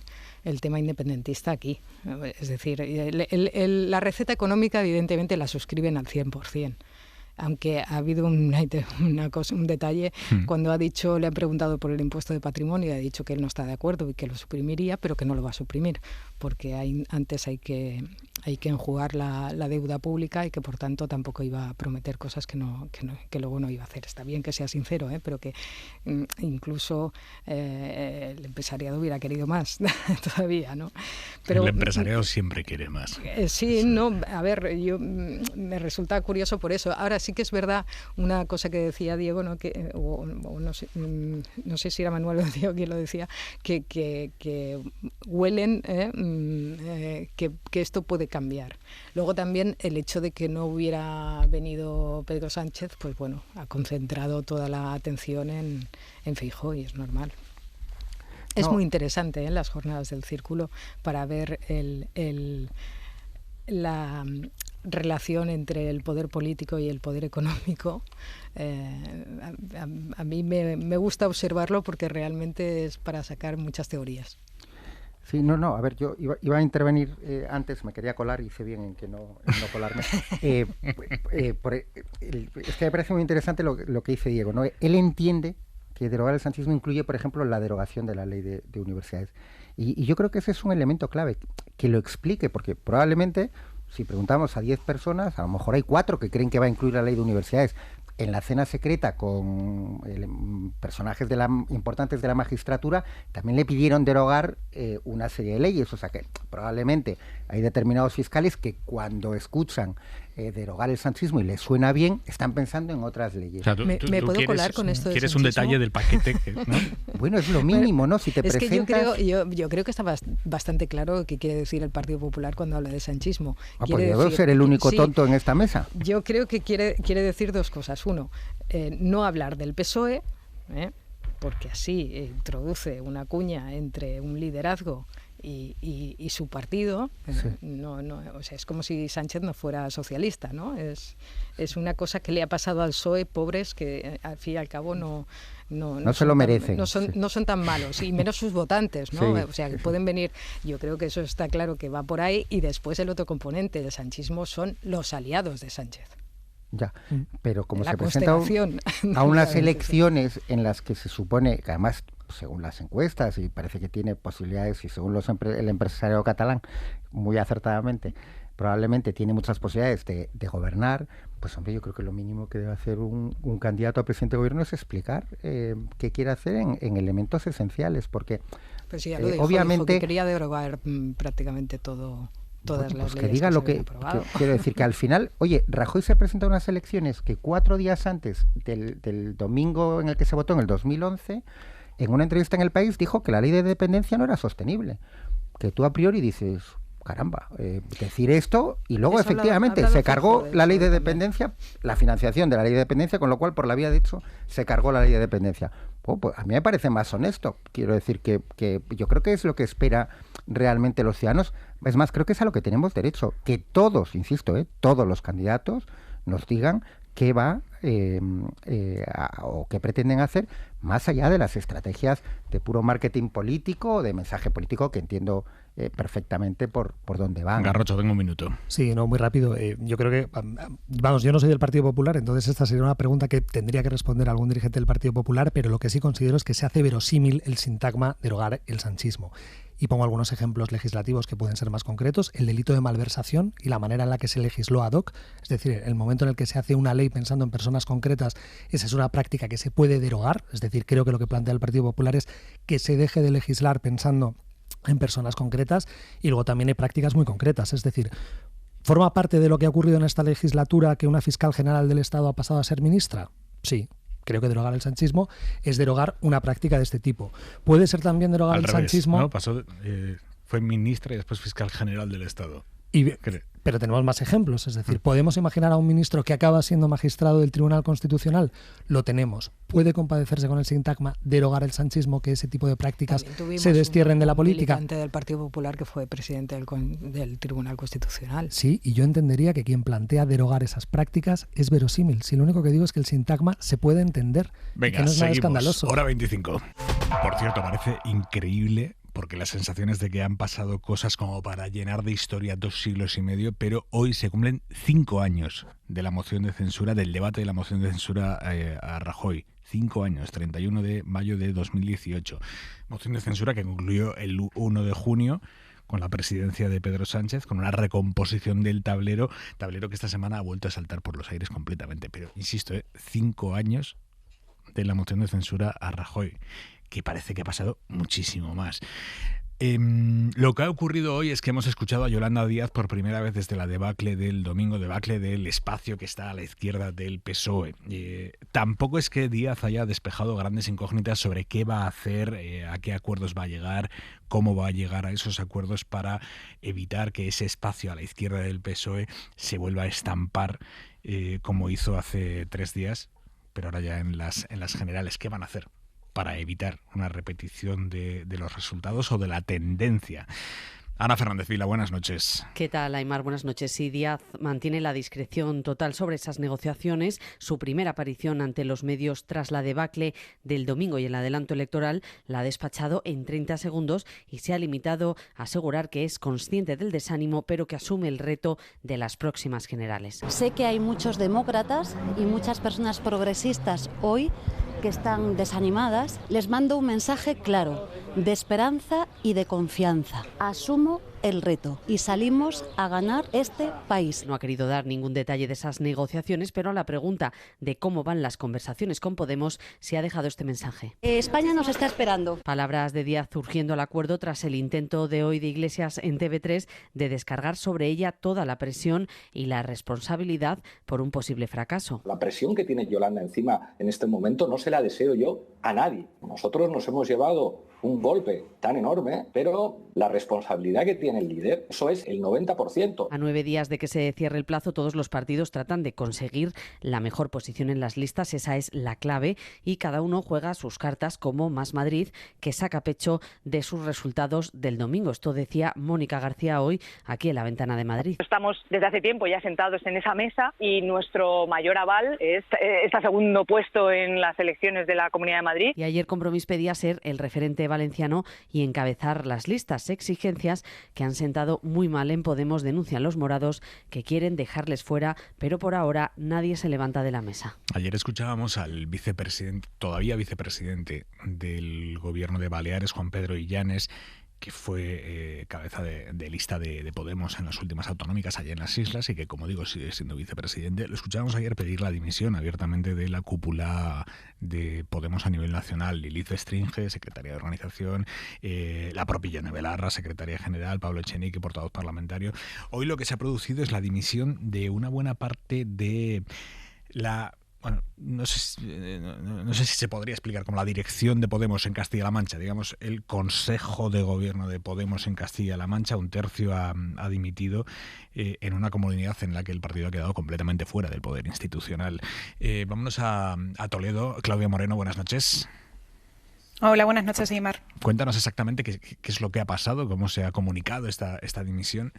tema independentista aquí. Es decir, la receta económica evidentemente la suscriben al 100%. Aunque ha habido un detalle, cuando le han preguntado por el impuesto de patrimonio y ha dicho que él no está de acuerdo y que lo suprimiría, pero que no lo va a suprimir, porque antes hay que enjugar la deuda pública y que por tanto tampoco iba a prometer cosas que luego no iba a hacer. Está bien que sea sincero, pero que incluso el empresariado hubiera querido más todavía, ¿no? Pero, el empresariado siempre quiere más. Sí, no, a ver, me resulta curioso por eso. Ahora sí que es verdad una cosa que decía Diego, ¿no? Que, o no sé si era Manuel o Diego quien lo decía, que huelen que esto puede cambiar. Luego también el hecho de que no hubiera venido Pedro Sánchez, pues bueno, ha concentrado toda la atención en Feijóo, y es normal. Es muy interesante las jornadas del Círculo para ver la relación entre el poder político y el poder económico. A mí me gusta observarlo porque realmente es para sacar muchas teorías. Sí, a ver, yo iba a intervenir antes, me quería colar, hice bien en no colarme. Es que me parece muy interesante lo que dice Diego, ¿no? Él entiende que derogar el sanchismo incluye, por ejemplo, la derogación de la ley de universidades. Y yo creo que ese es un elemento clave, que lo explique, porque probablemente, si preguntamos a 10 personas, a lo mejor hay 4 que creen que va a incluir la ley de universidades. En la cena secreta con personajes importantes de la magistratura también le pidieron derogar una serie de leyes, o sea que probablemente hay determinados fiscales que cuando escuchan derogar el sanchismo y les suena bien, están pensando en otras leyes. O sea, ¿Me puedo colar con esto? ¿Quieres un detalle del paquete? ¿No? Bueno, es lo mínimo, ¿no? Si te presentas... que yo creo que está bastante claro qué quiere decir el Partido Popular cuando habla de sanchismo. Pues debo ser el único tonto en esta mesa. Yo creo que quiere decir dos cosas. Uno, no hablar del PSOE, porque así introduce una cuña entre un liderazgo y su partido. Sí. O sea, es como si Sánchez no fuera socialista, ¿no? Es una cosa que le ha pasado al PSOE, pobres, que al fin y al cabo no se lo merecen. No son tan malos, y menos sus votantes, ¿no? Sí, o sea, que pueden venir. Yo creo que eso está claro que va por ahí. Y después el otro componente del sanchismo son los aliados de Sánchez. Ya, pero como se presenta a unas elecciones en las que se supone que además, según las encuestas, y parece que tiene posibilidades, y según el empresario catalán, muy acertadamente, probablemente tiene muchas posibilidades de gobernar, pues hombre, yo creo que lo mínimo que debe hacer un candidato a presidente de gobierno es explicar qué quiere hacer en elementos esenciales, porque pues sí, ya lo dijo, obviamente dijo que quería derogar prácticamente todo. Todas las que diga lo que quiero decir, que al final, oye, Rajoy se presenta a unas elecciones que 4 días antes del domingo en el que se votó en el 2011, en una entrevista en El País dijo que la ley de dependencia no era sostenible, que tú a priori dices, caramba, decir esto, y luego eso efectivamente se cargó la ley de dependencia, la financiación de la ley de dependencia, con lo cual por la vía de hecho se cargó la ley de dependencia. Pues a mí me parece más honesto. Quiero decir que yo creo que es lo que espera realmente los ciudadanos. Es más, creo que es a lo que tenemos derecho, que todos, insisto, todos los candidatos nos digan qué va o qué pretenden hacer, más allá de las estrategias de puro marketing político o de mensaje político, que entiendo perfectamente por dónde van. Garrocho, tengo un minuto. Sí, muy rápido. Yo creo que, yo no soy del Partido Popular, entonces esta sería una pregunta que tendría que responder algún dirigente del Partido Popular, pero lo que sí considero es que se hace verosímil el sintagma derogar el sanchismo. Y pongo algunos ejemplos legislativos que pueden ser más concretos. El delito de malversación y la manera en la que se legisló ad hoc. Es decir, el momento en el que se hace una ley pensando en personas concretas, esa es una práctica que se puede derogar. Es decir, creo que lo que plantea el Partido Popular es que se deje de legislar pensando en personas concretas, y luego también hay prácticas muy concretas. Es decir, ¿forma parte de lo que ha ocurrido en esta legislatura que una fiscal general del Estado ha pasado a ser ministra? Sí. Creo que derogar el sanchismo es derogar una práctica de este tipo. Puede ser también derogar el sanchismo. ¿No? Pasó Fue ministra y después fiscal general del Estado. Pero tenemos más ejemplos, es decir, ¿podemos imaginar a un ministro que acaba siendo magistrado del Tribunal Constitucional? Lo tenemos. ¿Puede compadecerse con el sintagma, derogar el sanchismo, que ese tipo de prácticas se destierren de la política? Un militante del Partido Popular que fue presidente del Tribunal Constitucional. Sí, y yo entendería que quien plantea derogar esas prácticas es verosímil. Si lo único que digo es que el sintagma se puede entender. Venga, que no es nada seguimos. escandaloso. Hora 25. Por cierto, parece increíble, porque la sensación es de que han pasado cosas como para llenar de historia 2 siglos y medio, pero hoy se cumplen 5 años de la moción de censura, del debate de la moción de censura a Rajoy. 5 años, 31 de mayo de 2018. Moción de censura que concluyó el 1 de junio con la presidencia de Pedro Sánchez, con una recomposición del tablero que esta semana ha vuelto a saltar por los aires completamente. Pero, insisto, 5 años de la moción de censura a Rajoy, que parece que ha pasado muchísimo más. Lo que ha ocurrido hoy es que hemos escuchado a Yolanda Díaz por primera vez desde la debacle del domingo, debacle del espacio que está a la izquierda del PSOE. Tampoco es que Díaz haya despejado grandes incógnitas sobre qué va a hacer, a qué acuerdos va a llegar, cómo va a llegar a esos acuerdos para evitar que ese espacio a la izquierda del PSOE se vuelva a estampar como hizo hace 3 días, pero ahora ya en las generales. ¿Qué van a hacer para evitar una repetición de los resultados o de la tendencia? Ana Fernández Vila, buenas noches. ¿Qué tal, Aimar? Buenas noches. Sí, Díaz mantiene la discreción total sobre esas negociaciones. Su primera aparición ante los medios tras la debacle del domingo y el adelanto electoral la ha despachado en 30 segundos y se ha limitado a asegurar que es consciente del desánimo, pero que asume el reto de las próximas generales. Sé que hay muchos demócratas y muchas personas progresistas hoy que están desanimadas. Les mando un mensaje claro, de esperanza y de confianza. Asumo el reto y salimos a ganar este país. No ha querido dar ningún detalle de esas negociaciones, pero a la pregunta de cómo van las conversaciones con Podemos se ha dejado este mensaje. España nos está esperando. Palabras de Díaz urgiendo al acuerdo tras el intento de hoy de Iglesias en TV3 de descargar sobre ella toda la presión y la responsabilidad por un posible fracaso. La presión que tiene Yolanda encima en este momento no se la deseo yo a nadie. Nosotros nos hemos llevado un golpe tan enorme, pero la responsabilidad que tiene el líder, eso es el 90%. A 9 días de que se cierre el plazo, todos los partidos tratan de conseguir la mejor posición en las listas, esa es la clave, y cada uno juega sus cartas, como Más Madrid, que saca pecho de sus resultados del domingo. Esto decía Mónica García hoy, aquí en La Ventana de Madrid. Estamos desde hace tiempo ya sentados en esa mesa y nuestro mayor aval es este segundo puesto en las elecciones de la Comunidad de Madrid. Y ayer Compromís pedía ser el referente valenciano y encabezar las listas, exigencias que han sentado muy mal en Podemos, denuncian los morados que quieren dejarles fuera, pero por ahora nadie se levanta de la mesa. Ayer escuchábamos al vicepresidente, todavía vicepresidente del gobierno de Baleares, Juan Pedro Illanes, que fue cabeza de lista de Podemos en las últimas autonómicas allá en las islas y que, como digo, sigue siendo vicepresidente. Lo escuchábamos ayer pedir la dimisión abiertamente de la cúpula de Podemos a nivel nacional. Lilith Stringe, secretaria de organización, la propia Yone Belarra, secretaria general, Pablo Echenique, portavoz parlamentario. Hoy lo que se ha producido es la dimisión de una buena parte de la... Bueno, no sé si se podría explicar como la dirección de Podemos en Castilla-La Mancha, digamos el Consejo de Gobierno de Podemos en Castilla-La Mancha. Un tercio ha dimitido en una comunidad en la que el partido ha quedado completamente fuera del poder institucional. Vámonos a Toledo. Claudia Moreno, buenas noches. Hola, buenas noches, Aimar. Cuéntanos exactamente qué es lo que ha pasado, cómo se ha comunicado esta dimisión.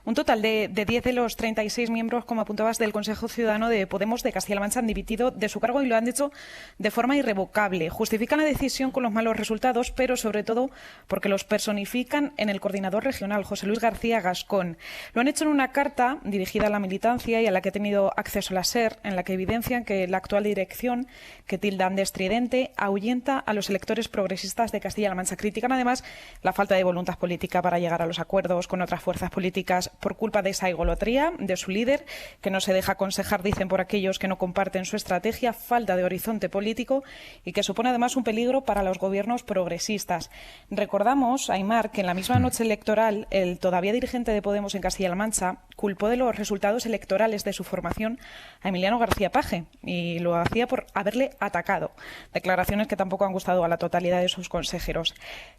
Un total de 10 de los 36 miembros, como apuntabas, del Consejo Ciudadano de Podemos de Castilla-La Mancha han dimitido de su cargo y lo han hecho de forma irrevocable. Justifican la decisión con los malos resultados, pero sobre todo porque los personifican en el coordinador regional, José Luis García Gascón. Lo han hecho en una carta dirigida a la militancia y a la que he tenido acceso a la SER, en la que evidencian que la actual dirección, que tildan de estridente, ahuyenta a los electores progresistas de Castilla-La Mancha. Critican además la falta de voluntad política para llegar a los acuerdos con otras fuerzas políticas por culpa de esa egolatría de su líder, que no se deja aconsejar, dicen, por aquellos que no comparten su estrategia, falta de horizonte político y que supone además un peligro para los gobiernos progresistas. Recordamos, Aimar, que en la misma noche electoral el todavía dirigente de Podemos en Castilla-La Mancha culpó de los resultados electorales de su formación a Emiliano García Paje y lo hacía por haberle atacado. Declaraciones que tampoco han gustado a la totalidad de sus consejeros.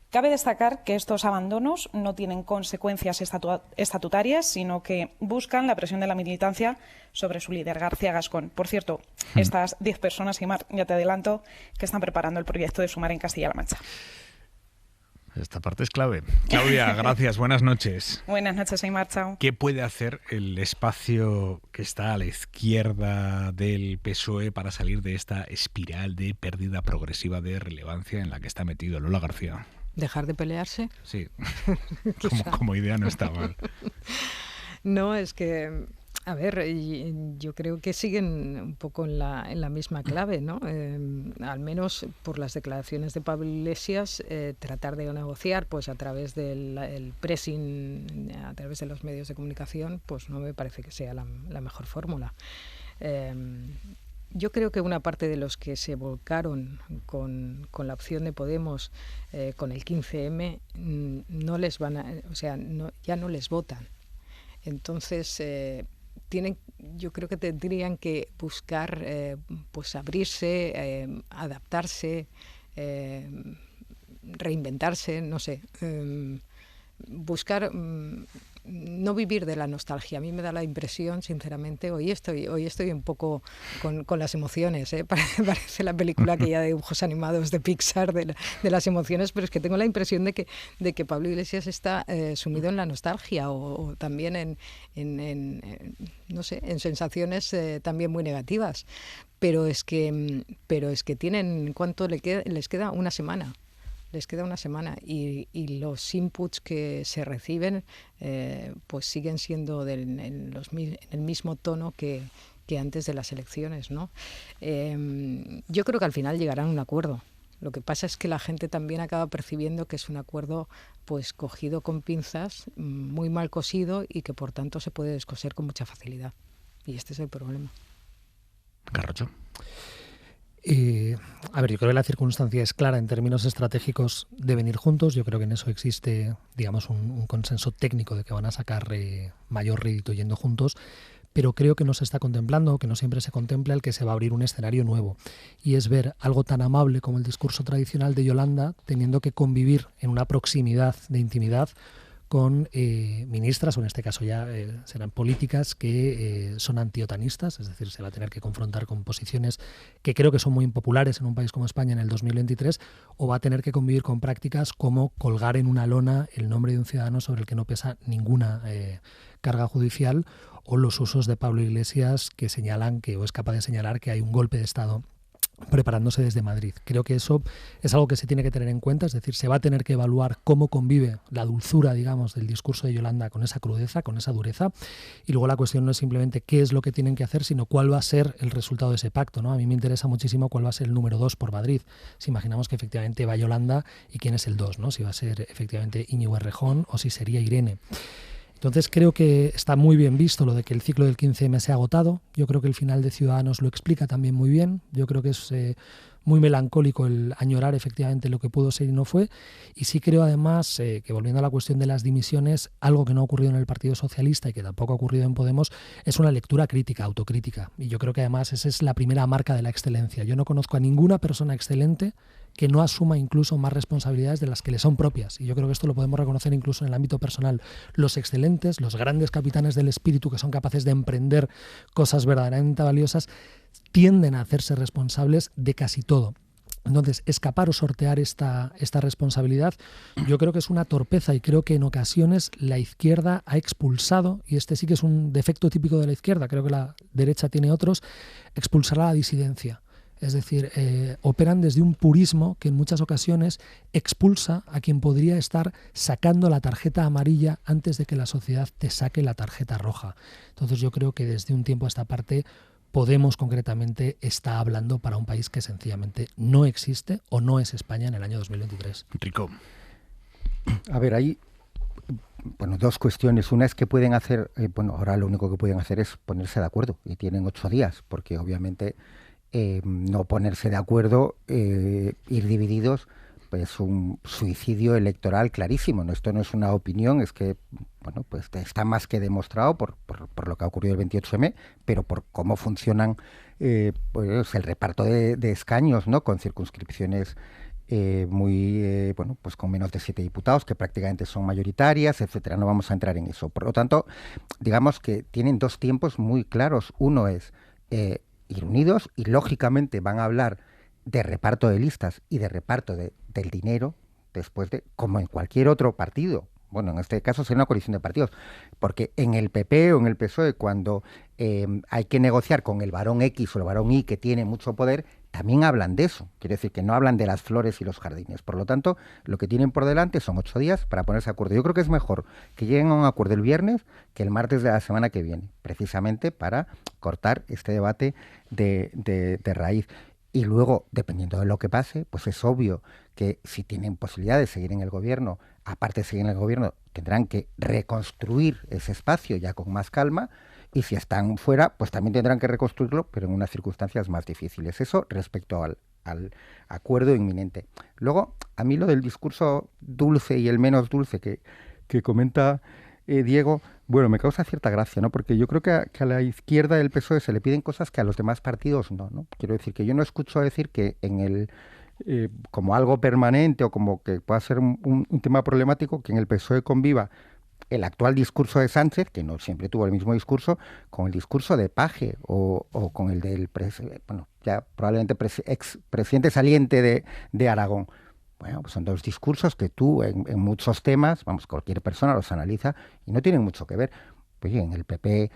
Cabe destacar que estos abandonos no tienen consecuencias estatutarias, sino que buscan la presión de la militancia sobre su líder, García Gascón. Por cierto, estas 10 personas, Aimar, ya te adelanto, que están preparando el proyecto de Sumar en Castilla-La Mancha. Esta parte es clave. Claudia, gracias. Buenas noches. Buenas noches, Aimar. Chao. ¿Qué puede hacer el espacio que está a la izquierda del PSOE para salir de esta espiral de pérdida progresiva de relevancia en la que está metido Lola García? ¿Dejar de pelearse? Sí. como idea no está mal. No, es que... A ver, yo creo que siguen un poco en la misma clave, ¿no? Al menos por las declaraciones de Pablo Iglesias, tratar de negociar pues a través del pressing, a través de los medios de comunicación, pues no me parece que sea la mejor fórmula. Yo creo que una parte de los que se volcaron con la opción de Podemos, con el 15M, no les van ya no les votan. Entonces... yo creo que tendrían que buscar pues abrirse, adaptarse, reinventarse, no sé, buscar no vivir de la nostalgia. A mí me da la impresión, sinceramente, hoy estoy un poco con las emociones, parece la película aquella de dibujos animados de Pixar de las emociones, pero es que tengo la impresión de que Pablo Iglesias está sumido en la nostalgia o también no sé, en sensaciones también muy negativas, pero es que tienen, ¿cuánto les queda? Una semana. Les queda una semana y los inputs que se reciben pues siguen siendo en el mismo tono que antes de las elecciones, ¿no? Yo creo que al final llegarán a un acuerdo. Lo que pasa es que la gente también acaba percibiendo que es un acuerdo pues cogido con pinzas, muy mal cosido y que por tanto se puede descoser con mucha facilidad. Y este es el problema. Carrocho. A ver, yo creo que la circunstancia es clara en términos estratégicos de venir juntos. Yo creo que en eso existe, digamos, un consenso técnico de que van a sacar mayor rédito yendo juntos, pero creo que no se está contemplando, que no siempre se contempla, el que se va a abrir un escenario nuevo. Y es ver algo tan amable como el discurso tradicional de Yolanda teniendo que convivir en una proximidad de intimidad con ministras, o en este caso ya serán políticas que son antiotanistas, es decir, se va a tener que confrontar con posiciones que creo que son muy impopulares en un país como España en el 2023, o va a tener que convivir con prácticas como colgar en una lona el nombre de un ciudadano sobre el que no pesa ninguna carga judicial, o los usos de Pablo Iglesias que señalan o es capaz de señalar que hay un golpe de Estado preparándose desde Madrid. Creo que eso es algo que se tiene que tener en cuenta, es decir, se va a tener que evaluar cómo convive la dulzura, digamos, del discurso de Yolanda con esa crudeza, con esa dureza, y luego la cuestión no es simplemente qué es lo que tienen que hacer, sino cuál va a ser el resultado de ese pacto, ¿no? A mí me interesa muchísimo cuál va a ser el número 2 por Madrid. Si imaginamos que efectivamente va Yolanda y quién es el 2, ¿no? Si va a ser efectivamente Íñigo Errejón o si sería Irene. Entonces creo que está muy bien visto lo de que el ciclo del 15M se ha agotado. Yo creo que el final de Ciudadanos lo explica también muy bien. Yo creo que es muy melancólico el añorar efectivamente lo que pudo ser y no fue. Y sí creo además que, volviendo a la cuestión de las dimisiones, algo que no ha ocurrido en el Partido Socialista y que tampoco ha ocurrido en Podemos es una lectura crítica, autocrítica. Y yo creo que además esa es la primera marca de la excelencia. Yo no conozco a ninguna persona excelente que no asuma incluso más responsabilidades de las que le son propias. Y yo creo que esto lo podemos reconocer incluso en el ámbito personal. Los excelentes, los grandes capitanes del espíritu que son capaces de emprender cosas verdaderamente valiosas, tienden a hacerse responsables de casi todo. Entonces, escapar o sortear esta responsabilidad, yo creo que es una torpeza y creo que en ocasiones la izquierda ha expulsado, y este sí que es un defecto típico de la izquierda, creo que la derecha tiene otros, expulsar a la disidencia. Es decir, operan desde un purismo que en muchas ocasiones expulsa a quien podría estar sacando la tarjeta amarilla antes de que la sociedad te saque la tarjeta roja. Entonces yo creo que desde un tiempo a esta parte Podemos concretamente está hablando para un país que sencillamente no existe o no es España en el año 2023. Rico. A ver, ahí bueno, dos cuestiones. Una es que pueden hacer, ahora lo único que pueden hacer es ponerse de acuerdo y tienen 8 días, porque obviamente no ponerse de acuerdo, ir divididos, pues un suicidio electoral clarísimo. ¿No? Esto no es una opinión, es que bueno, pues está más que demostrado por lo que ha ocurrido el 28M, pero por cómo funcionan pues el reparto de escaños, ¿no? Con circunscripciones muy pues con menos de 7 diputados, que prácticamente son mayoritarias, etcétera. No vamos a entrar en eso. Por lo tanto, digamos que tienen dos tiempos muy claros. Uno es ir unidos y lógicamente van a hablar de reparto de listas y de reparto del dinero después de, como en cualquier otro partido. Bueno, en este caso sería una coalición de partidos, porque en el PP o en el PSOE, cuando hay que negociar con el varón X o el varón Y que tiene mucho poder, también hablan de eso. Quiere decir que no hablan de las flores y los jardines. Por lo tanto, lo que tienen por delante son 8 días para ponerse de acuerdo. Yo creo que es mejor que lleguen a un acuerdo el viernes que el martes de la semana que viene, precisamente para cortar este debate de raíz. Y luego, dependiendo de lo que pase, pues es obvio que si tienen posibilidad de seguir en el gobierno, aparte de seguir en el gobierno, tendrán que reconstruir ese espacio ya con más calma, y si están fuera, pues también tendrán que reconstruirlo, pero en unas circunstancias más difíciles. Eso respecto al acuerdo inminente. Luego, a mí lo del discurso dulce y el menos dulce que comenta Diego, bueno, me causa cierta gracia, ¿no? Porque yo creo que a la izquierda del PSOE se le piden cosas que a los demás partidos no, ¿no? Quiero decir que yo no escucho decir que en el como algo permanente o como que pueda ser un tema problemático, que en el PSOE conviva el actual discurso de Sánchez, que no siempre tuvo el mismo discurso, con el discurso de Paje o con el del ya probablemente expresidente saliente de Aragón. Bueno, pues son dos discursos que tú en muchos temas, vamos, cualquier persona los analiza y no tienen mucho que ver. Oye, en el PP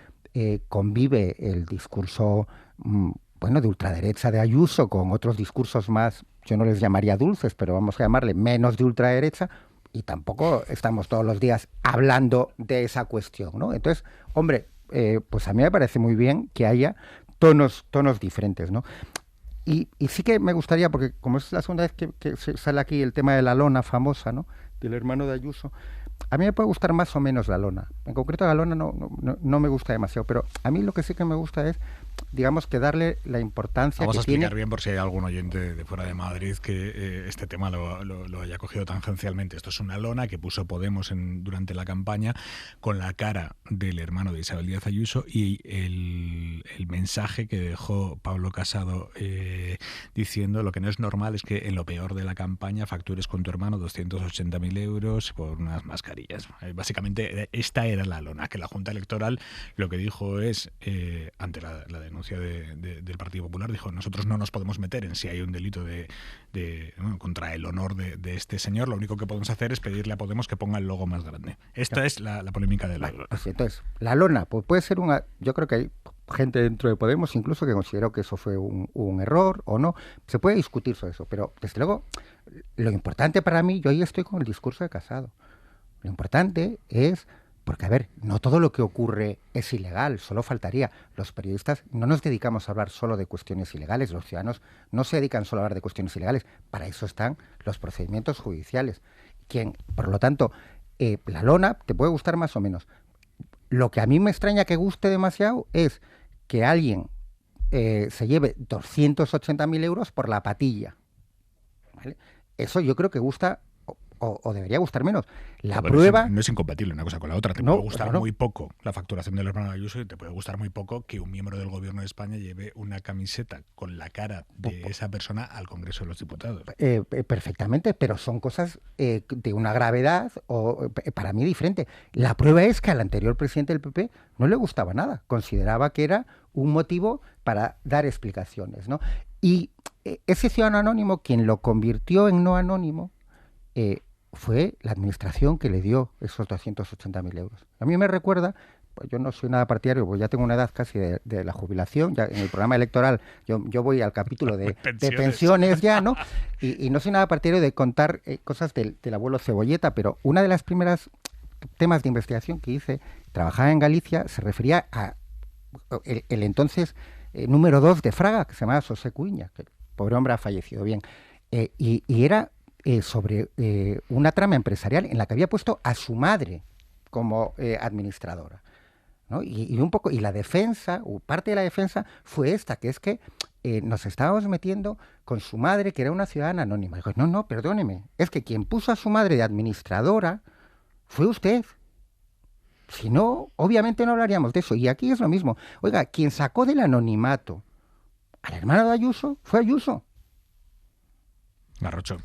convive el discurso de ultraderecha de Ayuso con otros discursos más, yo no les llamaría dulces, pero vamos a llamarle menos de ultraderecha, y tampoco estamos todos los días hablando de esa cuestión, ¿no? Entonces, hombre, pues a mí me parece muy bien que haya tonos diferentes, ¿no? Y sí que me gustaría, porque como es la segunda vez que sale aquí el tema de la lona famosa, ¿no? Del hermano de Ayuso, a mí me puede gustar más o menos la lona. En concreto la lona no me gusta demasiado, pero a mí lo que sí que me gusta es, digamos, que darle la importancia Vamos que a explicar tiene. bien, por si hay algún oyente de fuera de Madrid que este tema lo haya cogido tangencialmente. Esto es una lona que puso Podemos durante la campaña con la cara del hermano de Isabel Díaz Ayuso y el mensaje que dejó Pablo Casado diciendo: lo que no es normal es que en lo peor de la campaña factures con tu hermano 280.000 euros por unas mascarillas. Básicamente esta era la lona, que la Junta Electoral lo que dijo es, ante la denuncia del Partido Popular, dijo: nosotros no nos podemos meter en si hay un delito contra el honor de este señor, lo único que podemos hacer es pedirle a Podemos que ponga el logo más grande. Esta es la polémica de la lona. Entonces, la lona pues puede ser yo creo que hay gente dentro de Podemos incluso que consideró que eso fue un error o no, se puede discutir sobre eso, pero desde luego lo importante para mí, yo ahí estoy con el discurso de Casado. Lo importante es, porque a ver, no todo lo que ocurre es ilegal, solo faltaría. Los periodistas no nos dedicamos a hablar solo de cuestiones ilegales, los ciudadanos no se dedican solo a hablar de cuestiones ilegales, para eso están los procedimientos judiciales. Por lo tanto, la lona te puede gustar más o menos. Lo que a mí me extraña que guste demasiado es que alguien se lleve 280.000 euros por la patilla, ¿vale? Eso yo creo que gusta o debería gustar menos. La prueba... No es incompatible una cosa con la otra. Te puede gustar muy poco la facturación del hermano de Ayuso y te puede gustar muy poco que un miembro del gobierno de España lleve una camiseta con la cara de esa persona al Congreso de los Diputados. Perfectamente, pero son cosas de una gravedad para mí diferente. La prueba es que al anterior presidente del PP no le gustaba nada. Consideraba que era un motivo para dar explicaciones, ¿no? Y ese ciudadano anónimo, quien lo convirtió en no anónimo, fue la administración que le dio esos 280.000 euros. A mí me recuerda, pues yo no soy nada partidario, pues ya tengo una edad casi de la jubilación, ya en el programa electoral yo voy al capítulo de pensiones ya, ¿no? Y no soy nada partidario de contar cosas del abuelo Cebolleta, pero una de las primeras temas de investigación que hice, trabajaba en Galicia, se refería a el entonces número 2 de Fraga, que se llamaba José Cuiña, que el pobre hombre ha fallecido bien, y era sobre una trama empresarial en la que había puesto a su madre como administradora, ¿no? Y un poco, y la defensa, o parte de la defensa fue esta, que es que nos estábamos metiendo con su madre, que era una ciudadana anónima. Digo, no, perdóneme, es que quien puso a su madre de administradora fue usted. Si no, obviamente no hablaríamos de eso. Y aquí es lo mismo. Oiga, quien sacó del anonimato al hermano de Ayuso fue Ayuso. Garrocho,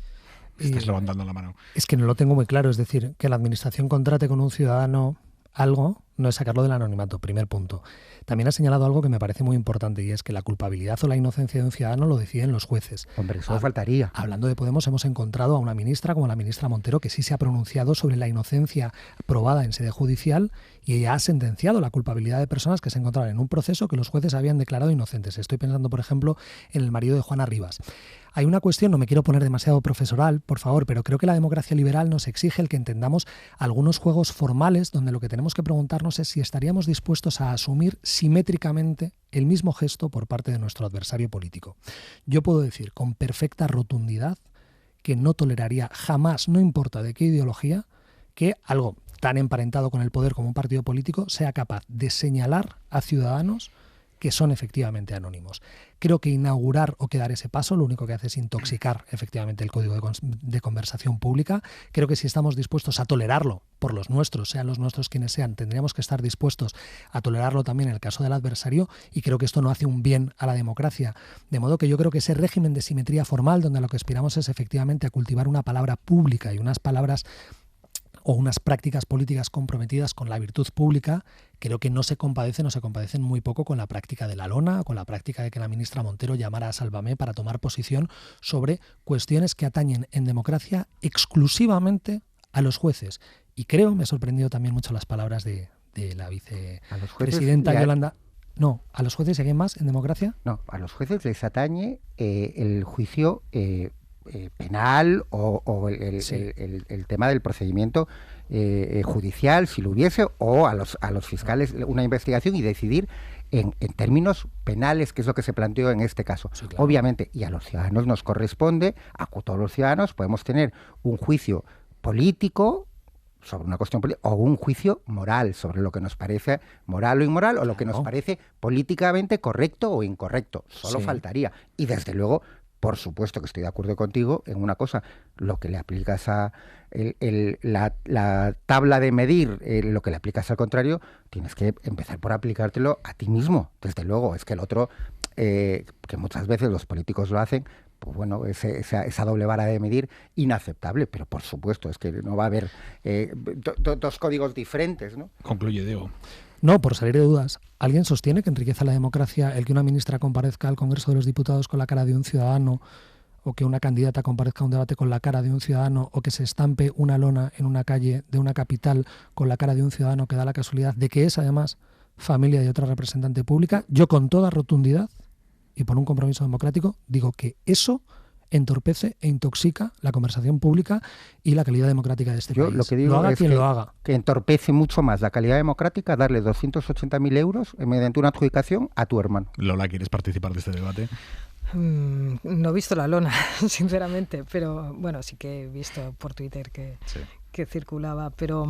estás levantando la mano. Es que no lo tengo muy claro. Es decir, que la administración contrate con un ciudadano algo no es sacarlo del anonimato, primer punto. También ha señalado algo que me parece muy importante, y es que la culpabilidad o la inocencia de un ciudadano lo deciden los jueces. Hombre, eso faltaría. Hablando de Podemos, hemos encontrado a una ministra como la ministra Montero, que sí se ha pronunciado sobre la inocencia probada en sede judicial, y ella ha sentenciado la culpabilidad de personas que se encontraban en un proceso que los jueces habían declarado inocentes. Estoy pensando, por ejemplo, en el marido de Juana Rivas. Hay una cuestión, no me quiero poner demasiado profesoral, por favor, pero creo que la democracia liberal nos exige el que entendamos algunos juegos formales donde lo que tenemos que preguntarnos es si estaríamos dispuestos a asumir simétricamente el mismo gesto por parte de nuestro adversario político. Yo puedo decir con perfecta rotundidad que no toleraría jamás, no importa de qué ideología, que algo tan emparentado con el poder como un partido político sea capaz de señalar a ciudadanos que son efectivamente anónimos. Creo que inaugurar o que dar ese paso lo único que hace es intoxicar efectivamente el código de conversación pública. Creo que si estamos dispuestos a tolerarlo por los nuestros, sean los nuestros quienes sean, tendríamos que estar dispuestos a tolerarlo también en el caso del adversario, y creo que esto no hace un bien a la democracia. De modo que yo creo que ese régimen de simetría formal, donde lo que aspiramos es efectivamente a cultivar una palabra pública y unas palabras o unas prácticas políticas comprometidas con la virtud pública, creo que no se compadecen muy poco con la práctica de la lona, con la práctica de que la ministra Montero llamara a Sálvame para tomar posición sobre cuestiones que atañen en democracia exclusivamente a los jueces. Y creo, me ha sorprendido también mucho las palabras de la vicepresidenta Yolanda. No, ¿a los jueces y a quién más en democracia? No, a los jueces les atañe el juicio penal o el tema del procedimiento judicial, si lo hubiese, o a los fiscales una investigación y decidir en términos penales, que es lo que se planteó en este caso. Sí, claro. Obviamente, y a los ciudadanos nos corresponde, a todos los ciudadanos podemos tener un juicio político sobre una cuestión política, o un juicio moral sobre lo que nos parece moral o inmoral, o lo que nos parece políticamente correcto o incorrecto. Solo faltaría. Y desde luego, por supuesto que estoy de acuerdo contigo en una cosa: lo que le aplicas a la tabla de medir, lo que le aplicas al contrario, tienes que empezar por aplicártelo a ti mismo. Desde luego, es que el otro, que muchas veces los políticos lo hacen, pues bueno, esa doble vara de medir inaceptable, pero por supuesto, es que no va a haber dos códigos diferentes, ¿no? Concluye, Diego. No, por salir de dudas. ¿Alguien sostiene que enriquece la democracia el que una ministra comparezca al Congreso de los Diputados con la cara de un ciudadano, o que una candidata comparezca a un debate con la cara de un ciudadano, o que se estampe una lona en una calle de una capital con la cara de un ciudadano que da la casualidad de que es además familia de otra representante pública? Yo, con toda rotundidad y por un compromiso democrático, digo que eso entorpece e intoxica la conversación pública y la calidad democrática de este país. Lo que digo lo haga es quien lo haga. Que entorpece mucho más la calidad democrática darle 280.000 euros mediante una adjudicación a tu hermano. Lola, ¿quieres participar de este debate? No he visto la lona, sinceramente, pero bueno, sí que he visto por Twitter que circulaba, pero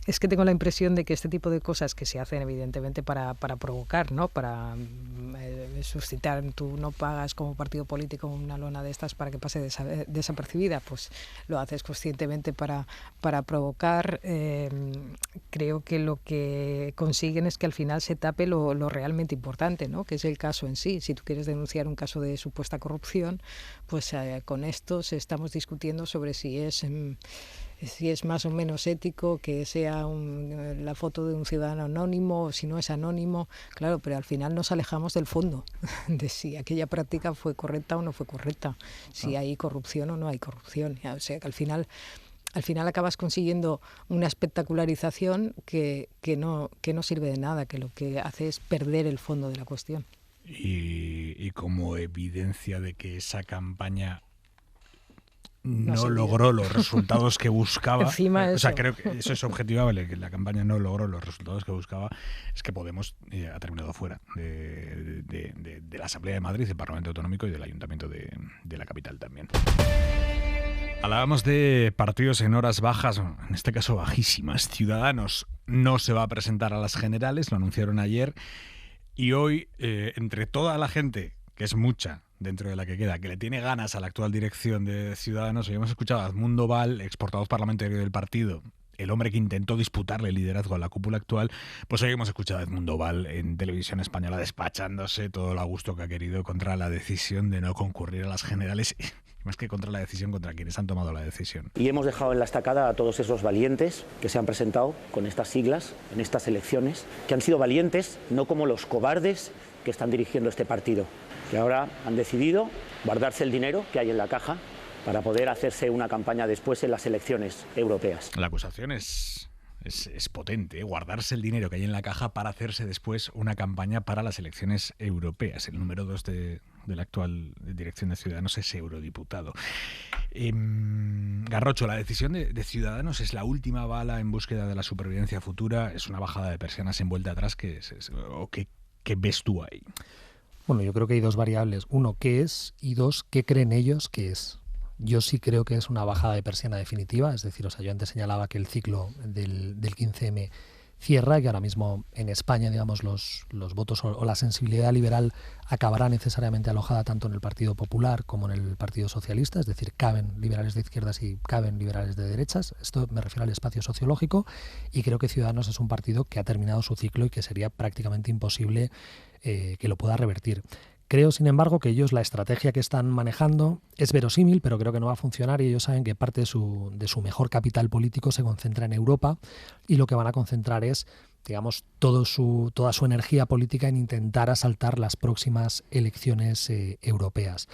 es que tengo la impresión de que este tipo de cosas que se hacen evidentemente para provocar, ¿no? Para suscitar, tú no pagas como partido político una lona de estas para que pase desapercibida, pues lo haces conscientemente para provocar. Creo que lo que consiguen es que al final se tape lo realmente importante, ¿no? Que es el caso en sí. Si tú quieres denunciar un caso de supuesta corrupción, pues con esto estamos discutiendo sobre si es más o menos ético que sea la foto de un ciudadano anónimo, o si no es anónimo, claro, pero al final nos alejamos del fondo de si aquella práctica fue correcta o no fue correcta, si hay corrupción o no hay corrupción. O sea que al final acabas consiguiendo una espectacularización que no sirve de nada, que lo que hace es perder el fondo de la cuestión. Y como evidencia de que esa campaña no logró los resultados que buscaba. Encima o sea, eso. creo que eso es objetivable, que la campaña no logró los resultados que buscaba. Es que Podemos ha terminado fuera de la Asamblea de Madrid, del Parlamento Autonómico y del Ayuntamiento de la capital también. Hablábamos de partidos en horas bajas, en este caso bajísimas. Ciudadanos no se va a presentar a las generales, lo anunciaron ayer, y hoy, entre toda la gente, que es mucha dentro de la que queda, que le tiene ganas a la actual dirección de Ciudadanos, hoy hemos escuchado a Edmundo Val, ex portavoz parlamentario del partido, el hombre que intentó disputarle el liderazgo a la cúpula actual. Pues hoy hemos escuchado a Edmundo Val en Televisión Española despachándose todo el a gusto que ha querido contra la decisión de no concurrir a las generales. Más que contra la decisión, contra quienes han tomado la decisión. Y hemos dejado en la estacada a todos esos valientes que se han presentado con estas siglas, en estas elecciones, que han sido valientes, no como los cobardes que están dirigiendo este partido, que ahora han decidido guardarse el dinero que hay en la caja para poder hacerse una campaña después en las elecciones europeas. La acusación es potente, guardarse el dinero que hay en la caja para hacerse después una campaña para las elecciones europeas. El número 2 de la actual dirección de Ciudadanos es eurodiputado. Garrocho, la decisión de Ciudadanos es la última bala en búsqueda de la supervivencia futura, es una bajada de persianas en vuelta atrás. ¿Qué ves tú ahí? Bueno, yo creo que hay dos variables. Uno, ¿qué es? Y dos, ¿qué creen ellos que es? Yo sí creo que es una bajada de persiana definitiva, es decir, yo antes señalaba que el ciclo del 15M cierra y que ahora mismo en España, digamos, los votos o la sensibilidad liberal acabará necesariamente alojada tanto en el Partido Popular como en el Partido Socialista, es decir, caben liberales de izquierdas y caben liberales de derechas. Esto me refiero al espacio sociológico, y creo que Ciudadanos es un partido que ha terminado su ciclo y que sería prácticamente imposible que lo pueda revertir. Creo, sin embargo, que ellos, la estrategia que están manejando es verosímil, pero creo que no va a funcionar, y ellos saben que parte de su mejor capital político se concentra en Europa, y lo que van a concentrar es, digamos, toda su energía política en intentar asaltar las próximas elecciones europeas.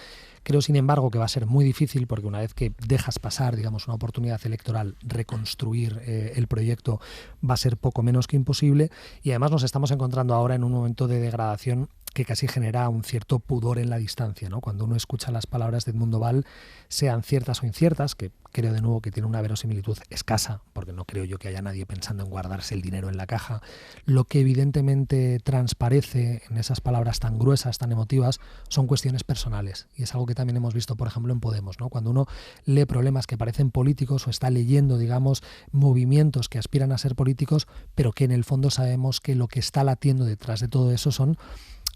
Creo, sin embargo, que va a ser muy difícil, porque una vez que dejas pasar, digamos, una oportunidad electoral, reconstruir el proyecto va a ser poco menos que imposible, y además nos estamos encontrando ahora en un momento de degradación que casi genera un cierto pudor en la distancia, ¿no? Cuando uno escucha las palabras de Edmundo Val, sean ciertas o inciertas, que creo de nuevo que tiene una verosimilitud escasa, porque no creo yo que haya nadie pensando en guardarse el dinero en la caja, lo que evidentemente transparece en esas palabras tan gruesas, tan emotivas, son cuestiones personales, y es algo que también hemos visto, por ejemplo, en Podemos, ¿no? Cuando uno lee problemas que parecen políticos o está leyendo, digamos, movimientos que aspiran a ser políticos, pero que en el fondo sabemos que lo que está latiendo detrás de todo eso son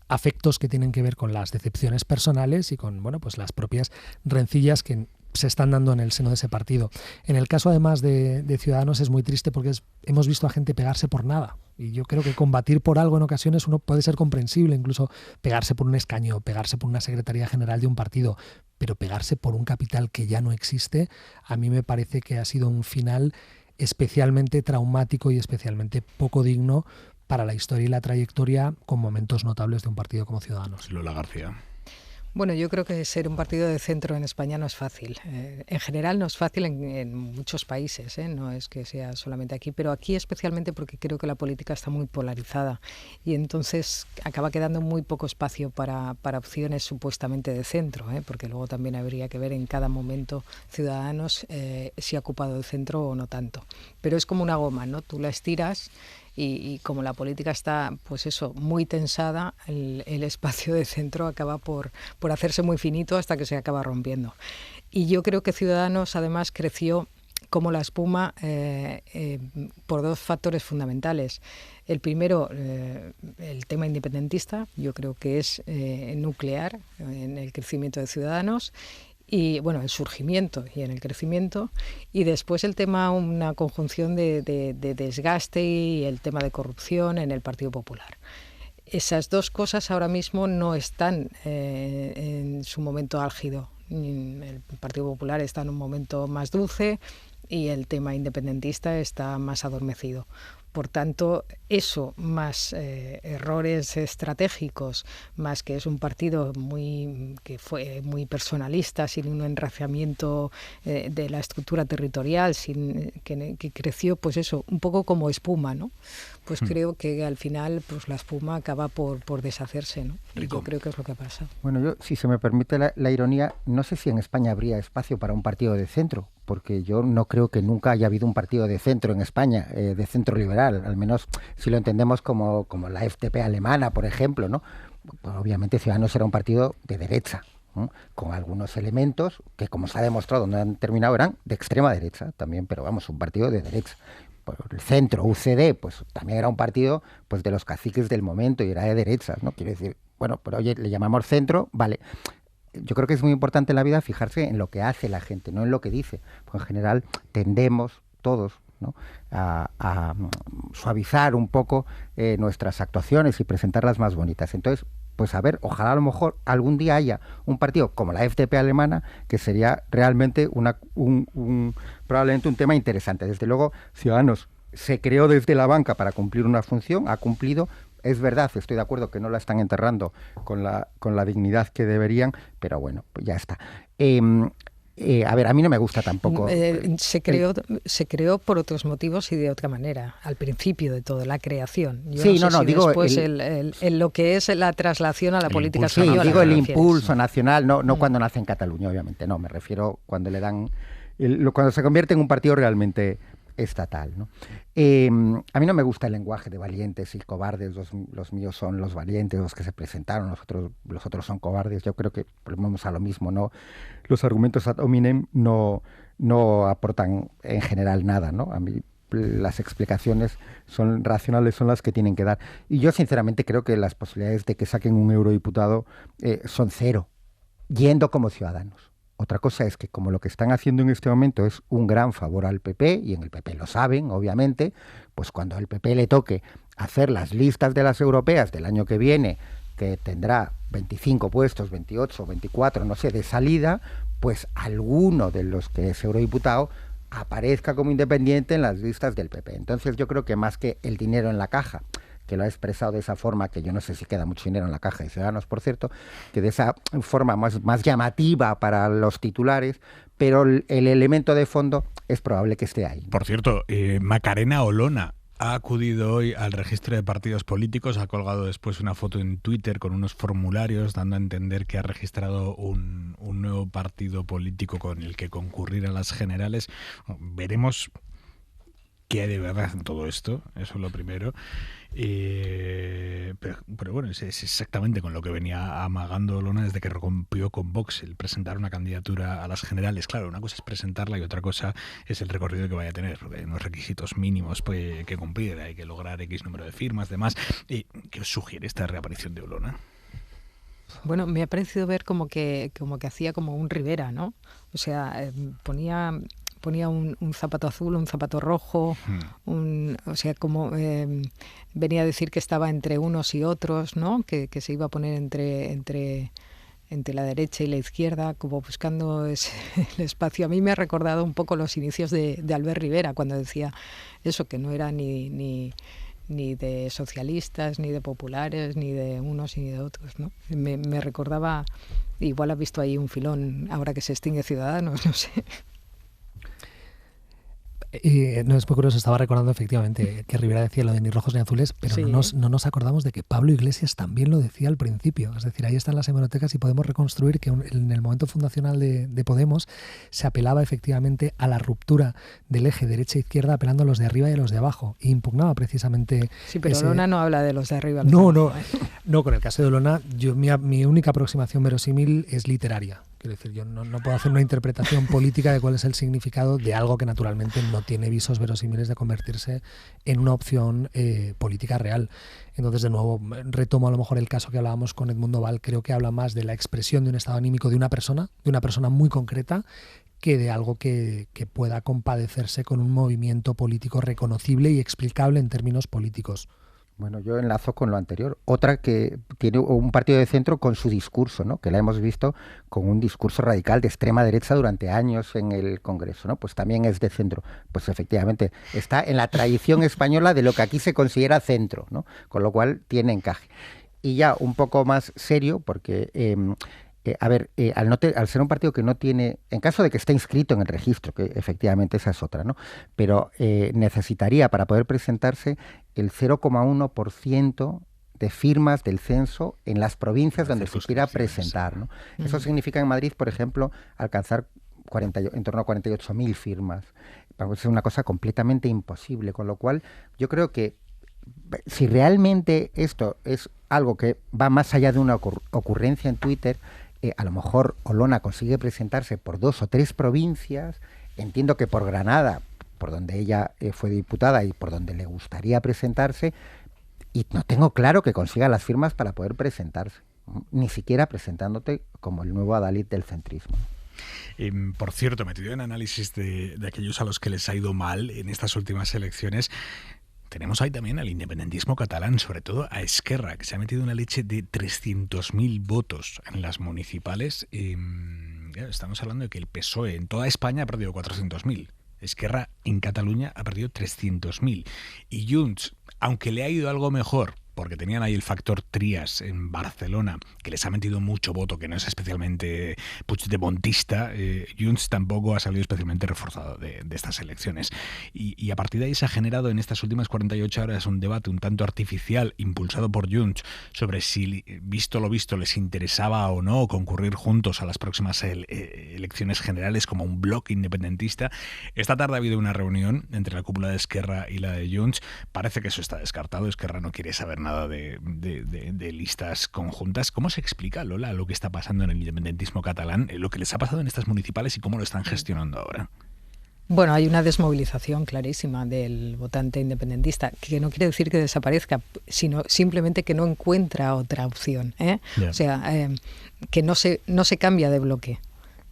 afectos que tienen que ver con las decepciones personales y con, bueno, pues las propias rencillas que se están dando en el seno de ese partido. En el caso, además, de Ciudadanos es muy triste porque hemos visto a gente pegarse por nada. Y yo creo que combatir por algo en ocasiones uno puede ser comprensible, incluso pegarse por un escaño, pegarse por una secretaría general de un partido, pero pegarse por un capital que ya no existe, a mí me parece que ha sido un final especialmente traumático y especialmente poco digno para la historia y la trayectoria, con momentos notables de un partido como Ciudadanos. Lola García. Bueno, yo creo que ser un partido de centro en España no es fácil. En general no es fácil en muchos países, no es que sea solamente aquí, pero aquí especialmente porque creo que la política está muy polarizada y entonces acaba quedando muy poco espacio para opciones supuestamente de centro, porque luego también habría que ver en cada momento Ciudadanos si ha ocupado el centro o no tanto. Pero es como una goma, ¿no? Tú la estiras y como la política está, pues eso, muy tensada, el espacio de centro acaba por hacerse muy finito hasta que se acaba rompiendo. Y yo creo que Ciudadanos además creció como la espuma por dos factores fundamentales. El primero, el tema independentista, yo creo que es nuclear en el crecimiento de Ciudadanos, y bueno, el surgimiento y en el crecimiento, y después el tema, una conjunción de desgaste y el tema de corrupción en el Partido Popular. Esas dos cosas ahora mismo no están en su momento álgido. El Partido Popular está en un momento más dulce y el tema independentista está más adormecido. Por tanto, eso más errores estratégicos, más que es un partido que fue muy personalista, sin un enraciamiento de la estructura territorial, que creció, pues eso, un poco como espuma, ¿no? Pues creo que al final pues la espuma acaba por deshacerse, ¿no? Y yo creo que es lo que pasa. Bueno, yo, si se me permite la ironía, no sé si en España habría espacio para un partido de centro, porque yo no creo que nunca haya habido un partido de centro en España, de centro liberal, al menos si lo entendemos como la FDP alemana, por ejemplo, ¿no? Pues obviamente Ciudadanos era un partido de derecha, ¿no? Con algunos elementos que, como se ha demostrado, no han terminado, eran de extrema derecha también, pero vamos, un partido de derecha. Por el centro, UCD, pues también era un partido pues de los caciques del momento y era de derechas, ¿no? Quiero decir, bueno, pero oye, le llamamos centro, vale. Yo creo que es muy importante en la vida fijarse en lo que hace la gente, no en lo que dice. Pues en general tendemos todos, ¿no?, a suavizar un poco nuestras actuaciones y presentarlas más bonitas. Entonces, pues a ver, ojalá a lo mejor algún día haya un partido como la FDP alemana, que sería realmente probablemente un tema interesante. Desde luego, Ciudadanos se creó desde la banca para cumplir una función, ha cumplido. Es verdad, estoy de acuerdo que no la están enterrando con la dignidad que deberían, pero bueno, pues ya está. A ver, a mí no me gusta tampoco. Se creó por otros motivos y de otra manera, al principio de todo, la creación. Yo sí, no sé si digo después lo que es la traslación a la política española. Sí, digo el impulso nacional, no cuando nace en Cataluña, obviamente, no, me refiero cuando le dan, cuando se convierte en un partido realmente estatal, ¿no? A mí no me gusta el lenguaje de valientes y cobardes. Los míos son los valientes, los que se presentaron, los otros son cobardes. Yo creo que volvemos a lo mismo, ¿no? Los argumentos ad hominem no aportan en general nada, ¿no? A mí las explicaciones son racionales, son las que tienen que dar. Y yo sinceramente creo que las posibilidades de que saquen un eurodiputado son cero, yendo como Ciudadanos. Otra cosa es que, como lo que están haciendo en este momento es un gran favor al PP, y en el PP lo saben, obviamente, pues cuando al PP le toque hacer las listas de las europeas del año que viene, que tendrá 25 puestos, 28, 24, no sé, de salida, pues alguno de los que es eurodiputado aparezca como independiente en las listas del PP. Entonces yo creo que más que el dinero en la caja, que lo ha expresado de esa forma, que yo no sé si queda mucho dinero en la caja de Ciudadanos, por cierto, que de esa forma más llamativa para los titulares, pero el elemento de fondo es probable que esté ahí. Por cierto, Macarena Olona ha acudido hoy al registro de partidos políticos, ha colgado después una foto en Twitter con unos formularios dando a entender que ha registrado un nuevo partido político con el que concurrir a las generales. Veremos qué hay de verdad en todo esto, eso es lo primero. Pero bueno, es exactamente con lo que venía amagando Olona desde que rompió con Vox, el presentar una candidatura a las generales. Claro, una cosa es presentarla y otra cosa es el recorrido que vaya a tener, porque hay unos requisitos mínimos que cumplir, hay que lograr X número de firmas, demás. ¿Qué os sugiere esta reaparición de Olona? Bueno, me ha parecido ver como que hacía como un Rivera, ¿no? O sea, ponía un zapato azul, un zapato rojo, o sea, como venía a decir que estaba entre unos y otros, ¿no? Que se iba a poner entre la derecha y la izquierda, como buscando el espacio. A mí me ha recordado un poco los inicios de Albert Rivera, cuando decía eso, que no era ni de socialistas, ni de populares, ni de unos ni de otros, ¿no? Me recordaba, igual ha visto ahí un filón ahora que se extingue Ciudadanos, no sé. No es muy curioso, estaba recordando efectivamente que Rivera decía lo de ni rojos ni azules, pero sí, no nos acordamos de que Pablo Iglesias también lo decía al principio. Es decir, ahí están las hemerotecas y podemos reconstruir que en el momento fundacional de Podemos se apelaba efectivamente a la ruptura del eje derecha-izquierda, apelando a los de arriba y a los de abajo, e impugnaba precisamente... Sí, pero Olona no habla de los de arriba. No, con el caso de Olona, mi única aproximación verosímil es literaria. Quiero decir, yo no puedo hacer una interpretación política de cuál es el significado de algo que naturalmente no tiene visos verosímiles de convertirse en una opción política real. Entonces, de nuevo, retomo a lo mejor el caso que hablábamos con Edmundo Val. Creo que habla más de la expresión de un estado anímico de una persona muy concreta, que de algo que pueda compadecerse con un movimiento político reconocible y explicable en términos políticos. Bueno, yo enlazo con lo anterior. Otra que tiene un partido de centro con su discurso, ¿no? Que la hemos visto con un discurso radical de extrema derecha durante años en el Congreso, ¿no? Pues también es de centro. Pues efectivamente está en la tradición española de lo que aquí se considera centro, ¿no? Con lo cual tiene encaje. Y ya un poco más serio, porque al ser un partido que no tiene, en caso de que esté inscrito en el registro, que efectivamente esa es otra, ¿no? Pero necesitaría para poder presentarse el 0,1% de firmas del censo en las provincias donde se quiera presentar, ¿no? Eso significa en Madrid, por ejemplo, alcanzar en torno a 48.000 firmas. Es una cosa completamente imposible, con lo cual yo creo que si realmente esto es algo que va más allá de una ocurrencia en Twitter, a lo mejor Olona consigue presentarse por 2 o 3 provincias. Entiendo que por Granada, por donde ella fue diputada y por donde le gustaría presentarse, y no tengo claro que consiga las firmas para poder presentarse, ni siquiera presentándote como el nuevo adalid del centrismo. Por cierto, metido en análisis de aquellos a los que les ha ido mal en estas últimas elecciones, tenemos ahí también al independentismo catalán, sobre todo a Esquerra, que se ha metido una leche de 300.000 votos en las municipales. Estamos hablando de que el PSOE en toda España ha perdido 400.000. Esquerra en Cataluña ha perdido 300.000. Y Junts, aunque le ha ido algo mejor, porque tenían ahí el factor Trias en Barcelona, que les ha metido mucho voto, que no es especialmente puigdemontista, Junts tampoco ha salido especialmente reforzado de estas elecciones. Y a partir de ahí se ha generado en estas últimas 48 horas un debate un tanto artificial, impulsado por Junts, sobre si, visto lo visto, les interesaba o no concurrir juntos a las próximas elecciones generales como un bloque independentista. Esta tarde ha habido una reunión entre la cúpula de Esquerra y la de Junts. Parece que eso está descartado. Esquerra no quiere saber nada de listas conjuntas. ¿Cómo se explica, Lola, lo que está pasando en el independentismo catalán, lo que les ha pasado en estas municipales y cómo lo están gestionando ahora? Bueno, hay una desmovilización clarísima del votante independentista, que no quiere decir que desaparezca, sino simplemente que no encuentra otra opción, ¿eh? Yeah. O sea, que no se cambia de bloque.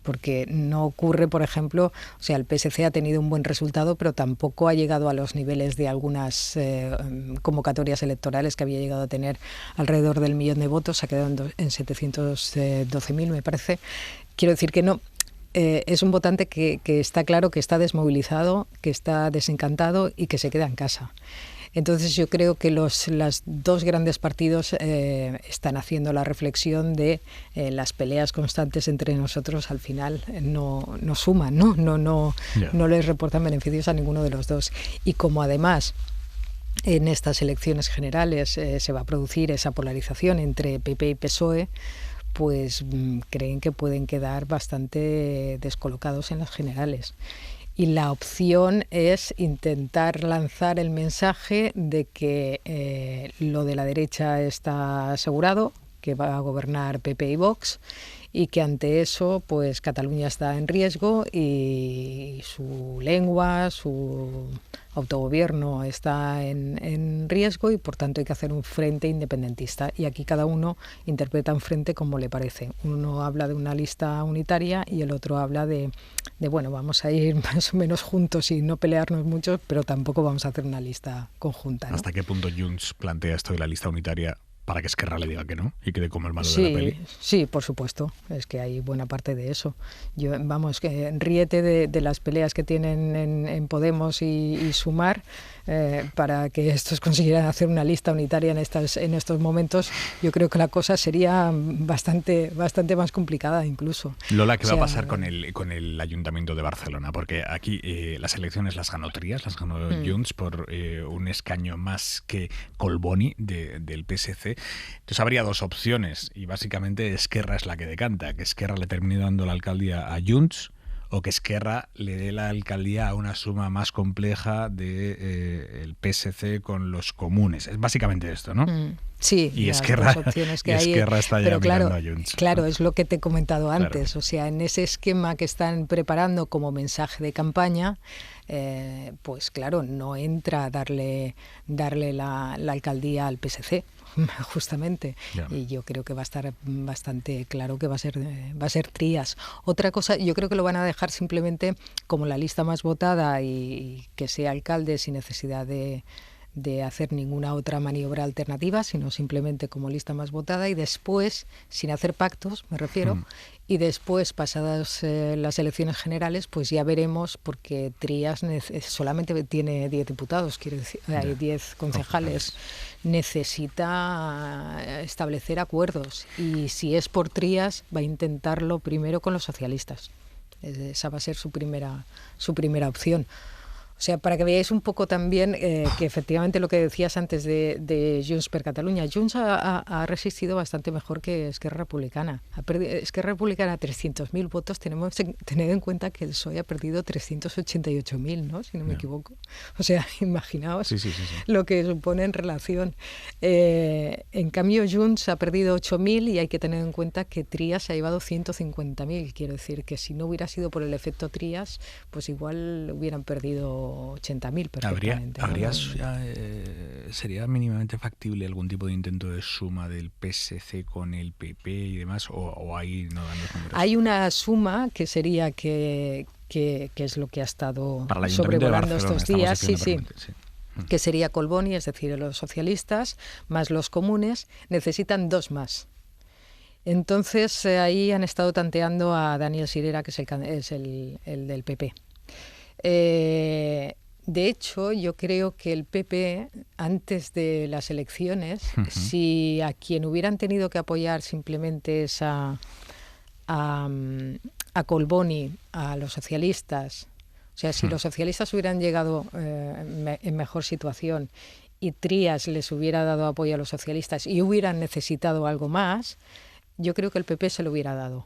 Porque no ocurre, por ejemplo, o sea, el PSC ha tenido un buen resultado, pero tampoco ha llegado a los niveles de algunas convocatorias electorales que había llegado a tener alrededor del 1.000.000 de votos, se ha quedado en 712.000, me parece. Quiero decir que no, es un votante que está claro que está desmovilizado, que está desencantado y que se queda en casa. Entonces yo creo que los dos grandes partidos están haciendo la reflexión de las peleas constantes entre nosotros al final no suman, no les reportan beneficios a ninguno de los dos. Y como además en estas elecciones generales se va a producir esa polarización entre PP y PSOE, pues creen que pueden quedar bastante descolocados en las generales. Y la opción es intentar lanzar el mensaje de que lo de la derecha está asegurado, que va a gobernar PP y Vox, y que ante eso pues Cataluña está en riesgo y su lengua, su autogobierno está en riesgo y por tanto hay que hacer un frente independentista. Y aquí cada uno interpreta un frente como le parece. Uno habla de una lista unitaria y el otro habla de bueno, vamos a ir más o menos juntos y no pelearnos mucho, pero tampoco vamos a hacer una lista conjunta, ¿no? ¿Hasta qué punto Junts plantea esto de la lista unitaria para que Esquerra le diga que no y quede como el malo de la peli? Sí, por supuesto. Es que hay buena parte de eso. Que ríete de las peleas que tienen en Podemos y Sumar para que estos consiguieran hacer una lista unitaria en estos momentos. Yo creo que la cosa sería bastante más complicada incluso. Lola, ¿qué va a pasar con el Ayuntamiento de Barcelona? Porque aquí las elecciones las ganó Trias, las ganó Junts por un escaño más que Collboni del PSC. Entonces habría dos opciones y básicamente Esquerra es la que decanta, que Esquerra le termine dando la alcaldía a Junts o que Esquerra le dé la alcaldía a una suma más compleja el PSC con los comunes. Es básicamente esto, ¿no? Sí, y Esquerra está ya mirando a Junts. Claro, es lo que te he comentado antes. Claro. O sea, en ese esquema que están preparando como mensaje de campaña, pues claro, no entra darle la alcaldía al PSC. Justamente, y yo creo que va a estar bastante claro que va a ser Trias. Otra cosa, yo creo que lo van a dejar simplemente como la lista más votada y que sea alcalde sin necesidad de de hacer ninguna otra maniobra alternativa, sino simplemente como lista más votada, y después, sin hacer pactos, me refiero, y después, pasadas las elecciones generales, pues ya veremos, porque Trías solamente tiene 10 diputados, quiero decir, hay 10 concejales, necesita establecer acuerdos, y si es por Trías, va a intentarlo primero con los socialistas. Esa va a ser su primera opción. O sea, para que veáis un poco también que efectivamente lo que decías antes de Junts per Catalunya, Junts ha resistido bastante mejor que Esquerra Republicana. Esquerra Republicana 300.000 votos, tenemos que tener en cuenta que el PSOE ha perdido 388.000, ¿no? Si no me equivoco. O sea, imaginaos lo que supone en relación. En cambio, Junts ha perdido 8.000 y hay que tener en cuenta que Trías se ha llevado 150.000. Quiero decir que si no hubiera sido por el efecto Trías, pues igual hubieran perdido 80.000 perfectamente. ¿Sería mínimamente factible algún tipo de intento de suma del PSC con el PP y demás? ¿O ahí no dan los números? Hay una suma que sería que es lo que ha estado sobrevolando estos días. Sí. Que sería Colboni, es decir, los socialistas, más los comunes, necesitan 2 más. Entonces, ahí han estado tanteando a Daniel Sirera, que es el del PP. De hecho, yo creo que el PP, antes de las elecciones, si a quien hubieran tenido que apoyar simplemente es a Colboni, a los socialistas, o sea, si los socialistas hubieran llegado en mejor situación y Trías les hubiera dado apoyo a los socialistas y hubieran necesitado algo más, yo creo que el PP se lo hubiera dado.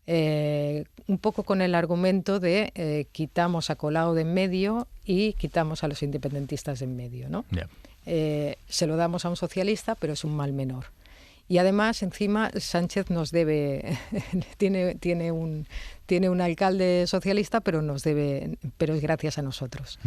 Un poco con el argumento de quitamos a Colau de en medio y quitamos a los independentistas de en medio, ¿no? Se lo damos a un socialista, pero es un mal menor. Y además, encima, Sánchez nos debe, tiene un alcalde socialista, pero es gracias a nosotros.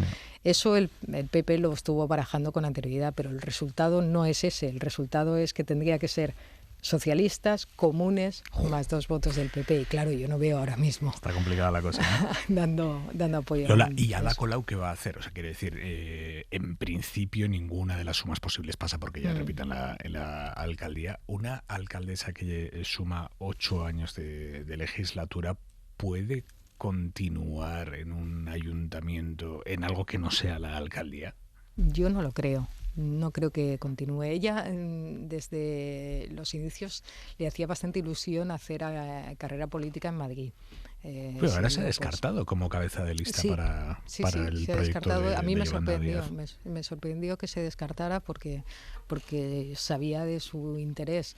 Eso el PP lo estuvo barajando con anterioridad, pero el resultado no es ese. El resultado es que tendría que ser socialistas, comunes, más 2 votos del PP. Y claro, yo no veo ahora mismo. Está complicada la cosa, ¿no? dando apoyo. Lola, ¿y Ada Colau qué va a hacer? O sea, quiere decir, en principio ninguna de las sumas posibles pasa porque ya repitan la alcaldía. Una alcaldesa que suma 8 años de legislatura puede continuar en un ayuntamiento en algo que no sea la alcaldía. Yo no lo creo. No creo que continúe. Ella, desde los inicios, le hacía bastante ilusión hacer carrera política en Madrid. Pero ahora se ha descartado como cabeza de lista para el proyecto de, a mí me sorprendió que se descartara porque sabía de su interés.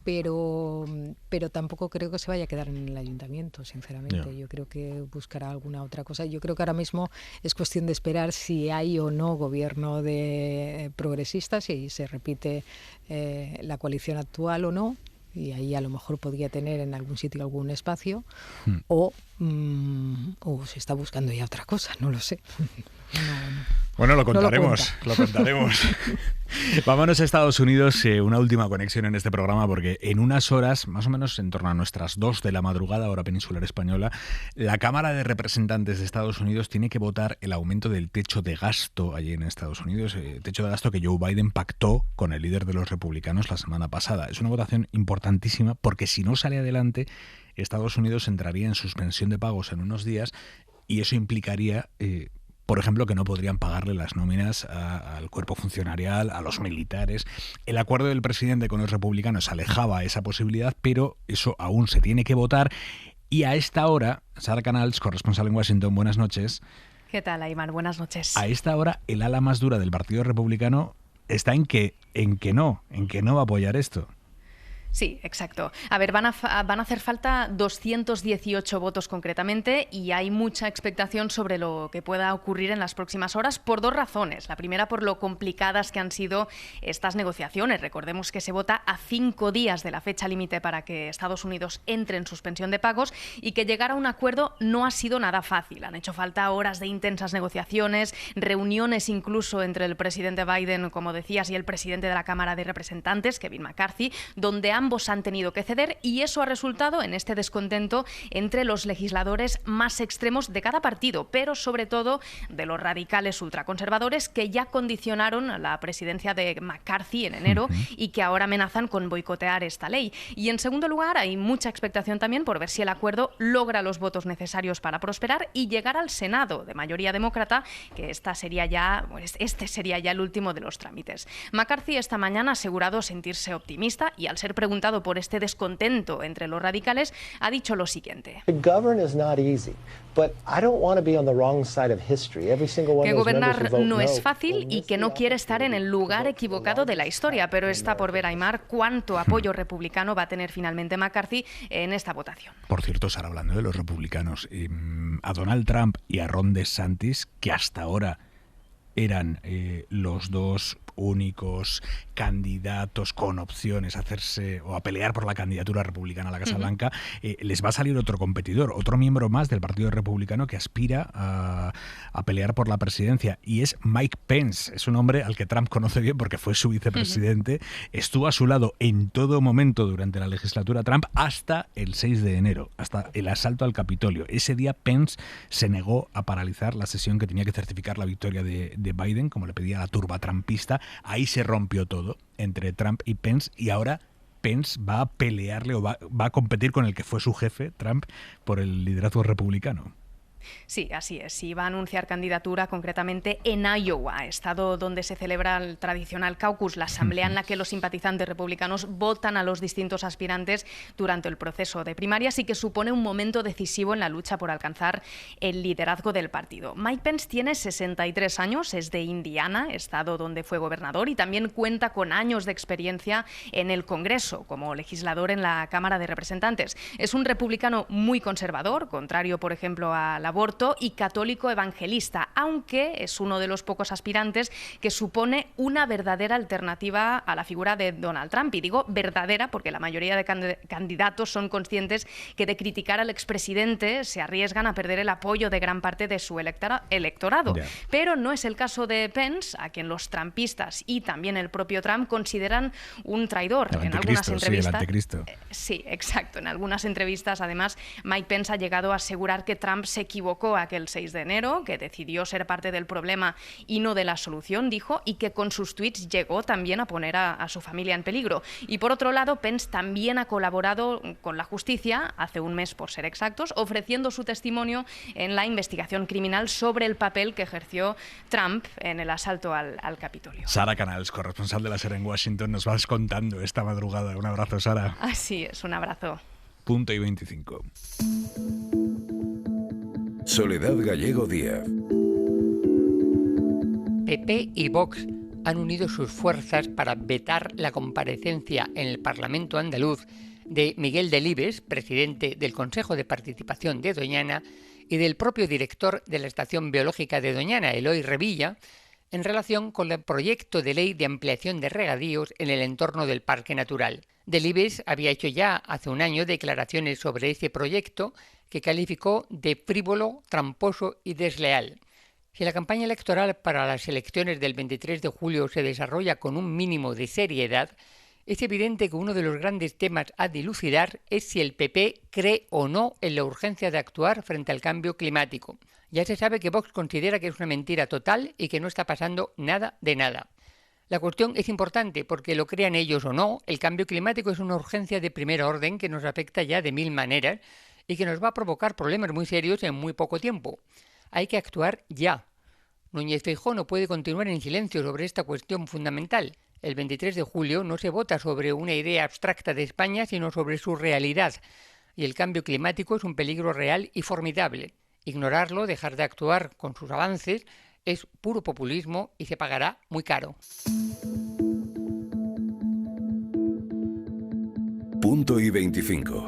Pero tampoco creo que se vaya a quedar en el ayuntamiento, sinceramente. Yo creo que buscará alguna otra cosa. Yo creo que ahora mismo es cuestión de esperar si hay o no gobierno de progresistas, si se repite la coalición actual o no, y ahí a lo mejor podría tener en algún sitio algún espacio, o se está buscando ya otra cosa, no lo sé. Bueno, lo contaremos. Vámonos a Estados Unidos, una última conexión en este programa, porque en unas horas, más o menos en torno a nuestras 2 de la madrugada, hora peninsular española, la Cámara de Representantes de Estados Unidos tiene que votar el aumento del techo de gasto allí en Estados Unidos, techo de gasto que Joe Biden pactó con el líder de los republicanos la semana pasada. Es una votación importantísima porque si no sale adelante, Estados Unidos entraría en suspensión de pagos en unos días y eso implicaría por ejemplo, que no podrían pagarle las nóminas al cuerpo funcionarial, a los militares. El acuerdo del presidente con los republicanos alejaba esa posibilidad, pero eso aún se tiene que votar. Y a esta hora, Sara Canals, corresponsal en Washington, buenas noches. ¿Qué tal, Aymar? Buenas noches. A esta hora, el ala más dura del Partido Republicano está en que no va a apoyar esto. Sí, exacto. A ver, van a hacer falta 218 votos concretamente y hay mucha expectación sobre lo que pueda ocurrir en las próximas horas por 2 razones. La primera, por lo complicadas que han sido estas negociaciones. Recordemos que se vota a 5 días de la fecha límite para que Estados Unidos entre en suspensión de pagos y que llegar a un acuerdo no ha sido nada fácil. Han hecho falta horas de intensas negociaciones, reuniones incluso entre el presidente Biden, como decías, y el presidente de la Cámara de Representantes, Kevin McCarthy, donde ambos han tenido que ceder y eso ha resultado en este descontento entre los legisladores más extremos de cada partido, pero sobre todo de los radicales ultraconservadores que ya condicionaron la presidencia de McCarthy en enero y que ahora amenazan con boicotear esta ley. Y en segundo lugar, hay mucha expectación también por ver si el acuerdo logra los votos necesarios para prosperar y llegar al Senado de mayoría demócrata, que este sería ya el último de los trámites. McCarthy esta mañana ha asegurado sentirse optimista y al ser preguntado por este descontento entre los radicales ha dicho lo siguiente. Que gobernar no es fácil y que no quiere estar en el lugar equivocado de la historia, pero está por ver, Aimar, cuánto apoyo republicano va a tener finalmente McCarthy en esta votación. Por cierto, Sara, hablando de los republicanos, a Donald Trump y a Ron DeSantis, que hasta ahora eran los dos únicos candidatos con opciones a hacerse o a pelear por la candidatura republicana a la Casa Blanca, les va a salir otro competidor, otro miembro más del Partido Republicano que aspira a pelear por la presidencia, y es Mike Pence. Es un hombre al que Trump conoce bien porque fue su vicepresidente, estuvo a su lado en todo momento durante la legislatura Trump hasta el 6 de enero, hasta el asalto al Capitolio. Ese día Pence se negó a paralizar la sesión que tenía que certificar la victoria de Biden, como le pedía la turba trumpista. Ahí se rompió todo entre Trump y Pence, y ahora Pence va a pelearle o va a competir con el que fue su jefe, Trump, por el liderazgo republicano. Sí, así es. Y va a anunciar candidatura concretamente en Iowa, estado donde se celebra el tradicional caucus, la asamblea en la que los simpatizantes republicanos votan a los distintos aspirantes durante el proceso de primarias y que supone un momento decisivo en la lucha por alcanzar el liderazgo del partido. Mike Pence tiene 63 años, es de Indiana, estado donde fue gobernador, y también cuenta con años de experiencia en el Congreso como legislador en la Cámara de Representantes. Es un republicano muy conservador, contrario, por ejemplo, al aborto, y católico evangelista, aunque es uno de los pocos aspirantes que supone una verdadera alternativa a la figura de Donald Trump. Y digo verdadera porque la mayoría de candidatos son conscientes que de criticar al expresidente se arriesgan a perder el apoyo de gran parte de su electorado. Yeah. Pero no es el caso de Pence, a quien los trumpistas y también el propio Trump consideran un traidor. En algunas entrevistas, el anticristo. Sí, exacto. En algunas entrevistas, además, Mike Pence ha llegado a asegurar que Trump se equivocó aquel 6 de enero, que decidió ser parte del problema y no de la solución, dijo, y que con sus tweets llegó también a poner a su familia en peligro. Y por otro lado, Pence también ha colaborado con la justicia, hace un mes por ser exactos, ofreciendo su testimonio en la investigación criminal sobre el papel que ejerció Trump en el asalto al Capitolio. Sara Canals, corresponsal de la SER en Washington, nos vas contando esta madrugada. Un abrazo, Sara. Así es, un abrazo. Punto y 25. Soledad Gallego Díaz. PP y Vox han unido sus fuerzas para vetar la comparecencia en el Parlamento andaluz de Miguel Delibes, presidente del Consejo de Participación de Doñana, y del propio director de la Estación Biológica de Doñana, Eloy Revilla, en relación con el proyecto de ley de ampliación de regadíos en el entorno del Parque Natural. Delibes había hecho ya hace un año declaraciones sobre ese proyecto que calificó de frívolo, tramposo y desleal. Si la campaña electoral para las elecciones del 23 de julio se desarrolla con un mínimo de seriedad, es evidente que uno de los grandes temas a dilucidar es si el PP cree o no en la urgencia de actuar frente al cambio climático. Ya se sabe que Vox considera que es una mentira total y que no está pasando nada de nada. La cuestión es importante porque, lo crean ellos o no, el cambio climático es una urgencia de primer orden que nos afecta ya de mil maneras y que nos va a provocar problemas muy serios en muy poco tiempo. Hay que actuar ya. Núñez Feijóo no puede continuar en silencio sobre esta cuestión fundamental. El 23 de julio no se vota sobre una idea abstracta de España, sino sobre su realidad. Y el cambio climático es un peligro real y formidable. Ignorarlo, dejar de actuar con sus avances, es puro populismo y se pagará muy caro. Punto y 25.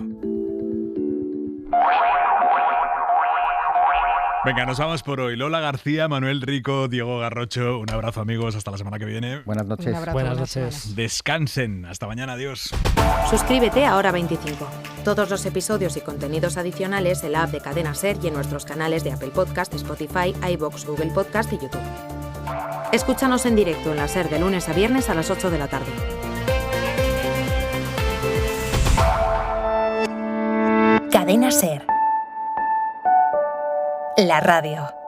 Venga, nos vamos por hoy. Lola García, Manuel Rico, Diego Garrocho. Un abrazo, amigos. Hasta la semana que viene. Buenas noches. Buenas noches. Descansen. Hasta mañana. Adiós. Suscríbete a Hora 25. Todos los episodios y contenidos adicionales en la app de Cadena SER y en nuestros canales de Apple Podcast, Spotify, iVoox, Google Podcast y YouTube. Escúchanos en directo en la SER de lunes a viernes a las 8 de la tarde. Cadena SER. La radio.